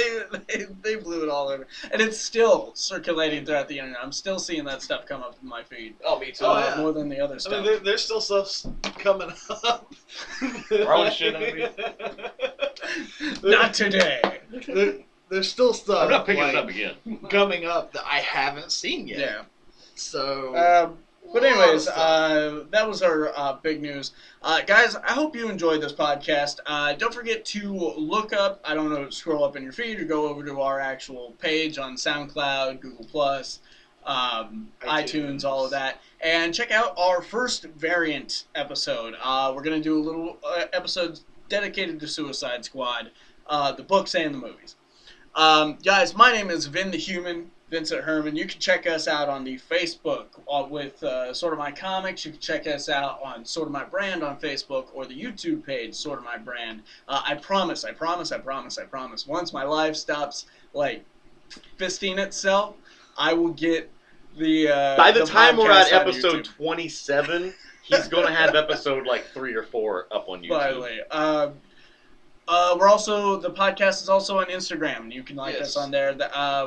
they blew it all over. And it's still circulating throughout the internet. I'm still seeing that stuff come up in my feed. Oh, me too. More than the other stuff. I mean, there's still stuff coming up. Throwing shit at me. Not today. There's still stuff. I'm not picking it up again. Coming up that I haven't seen yet. Yeah. So. But anyways, that was our big news. Guys, I hope you enjoyed this podcast. Don't forget to look up, scroll up in your feed or go over to our actual page on SoundCloud, Google+, iTunes, all of that. And check out our first variant episode. We're going to do a little episode dedicated to Suicide Squad, the books and the movies. Guys, my name is Vin the Human, Vincent Herman. You can check us out on the Facebook with Sorta My Comics. You can check us out on Sorta My Brand on Facebook or the YouTube page, Sorta My Brand. I promise. Once my life stops, like, fisting itself, I will get the By the time we're at podcast on episode YouTube. 27, he's going to have episode like 3 or 4 up on YouTube. By the way, we're also, the podcast is also on Instagram. You can like us on there.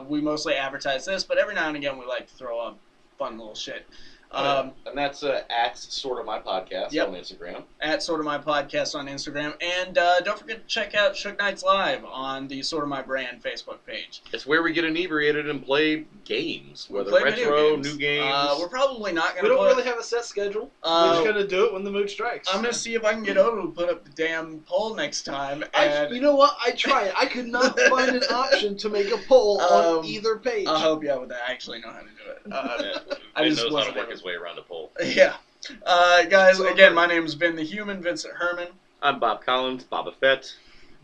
We mostly advertise this, but every now and again we like to throw up fun little shit. And that's at Sorta My Podcast on Instagram. At Sorta My Podcast on Instagram. And don't forget to check out Shook Nights Live on the Sorta My Brand Facebook page. It's where we get inebriated and play games, whether play retro, games. new games. We're probably not going We to don't really have a set schedule. We're just going to do it when the mood strikes. I'm going to see if I can get Odle to put up the damn poll next time. You know what? I tried. I could not find an option to make a poll on either page. I'll help you out with that. I actually know how to do it. I just knows how to work his way around a poll. Yeah. Guys, again, my name's Vin the Human, Vincent Herman. I'm Bob Collins, Boba Fett.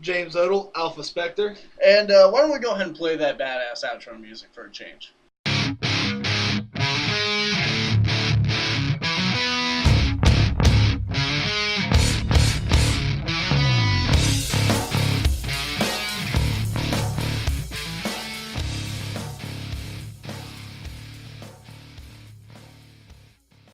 James Odle, Alpha Spectre. And why don't we go ahead and play that badass outro music for a change?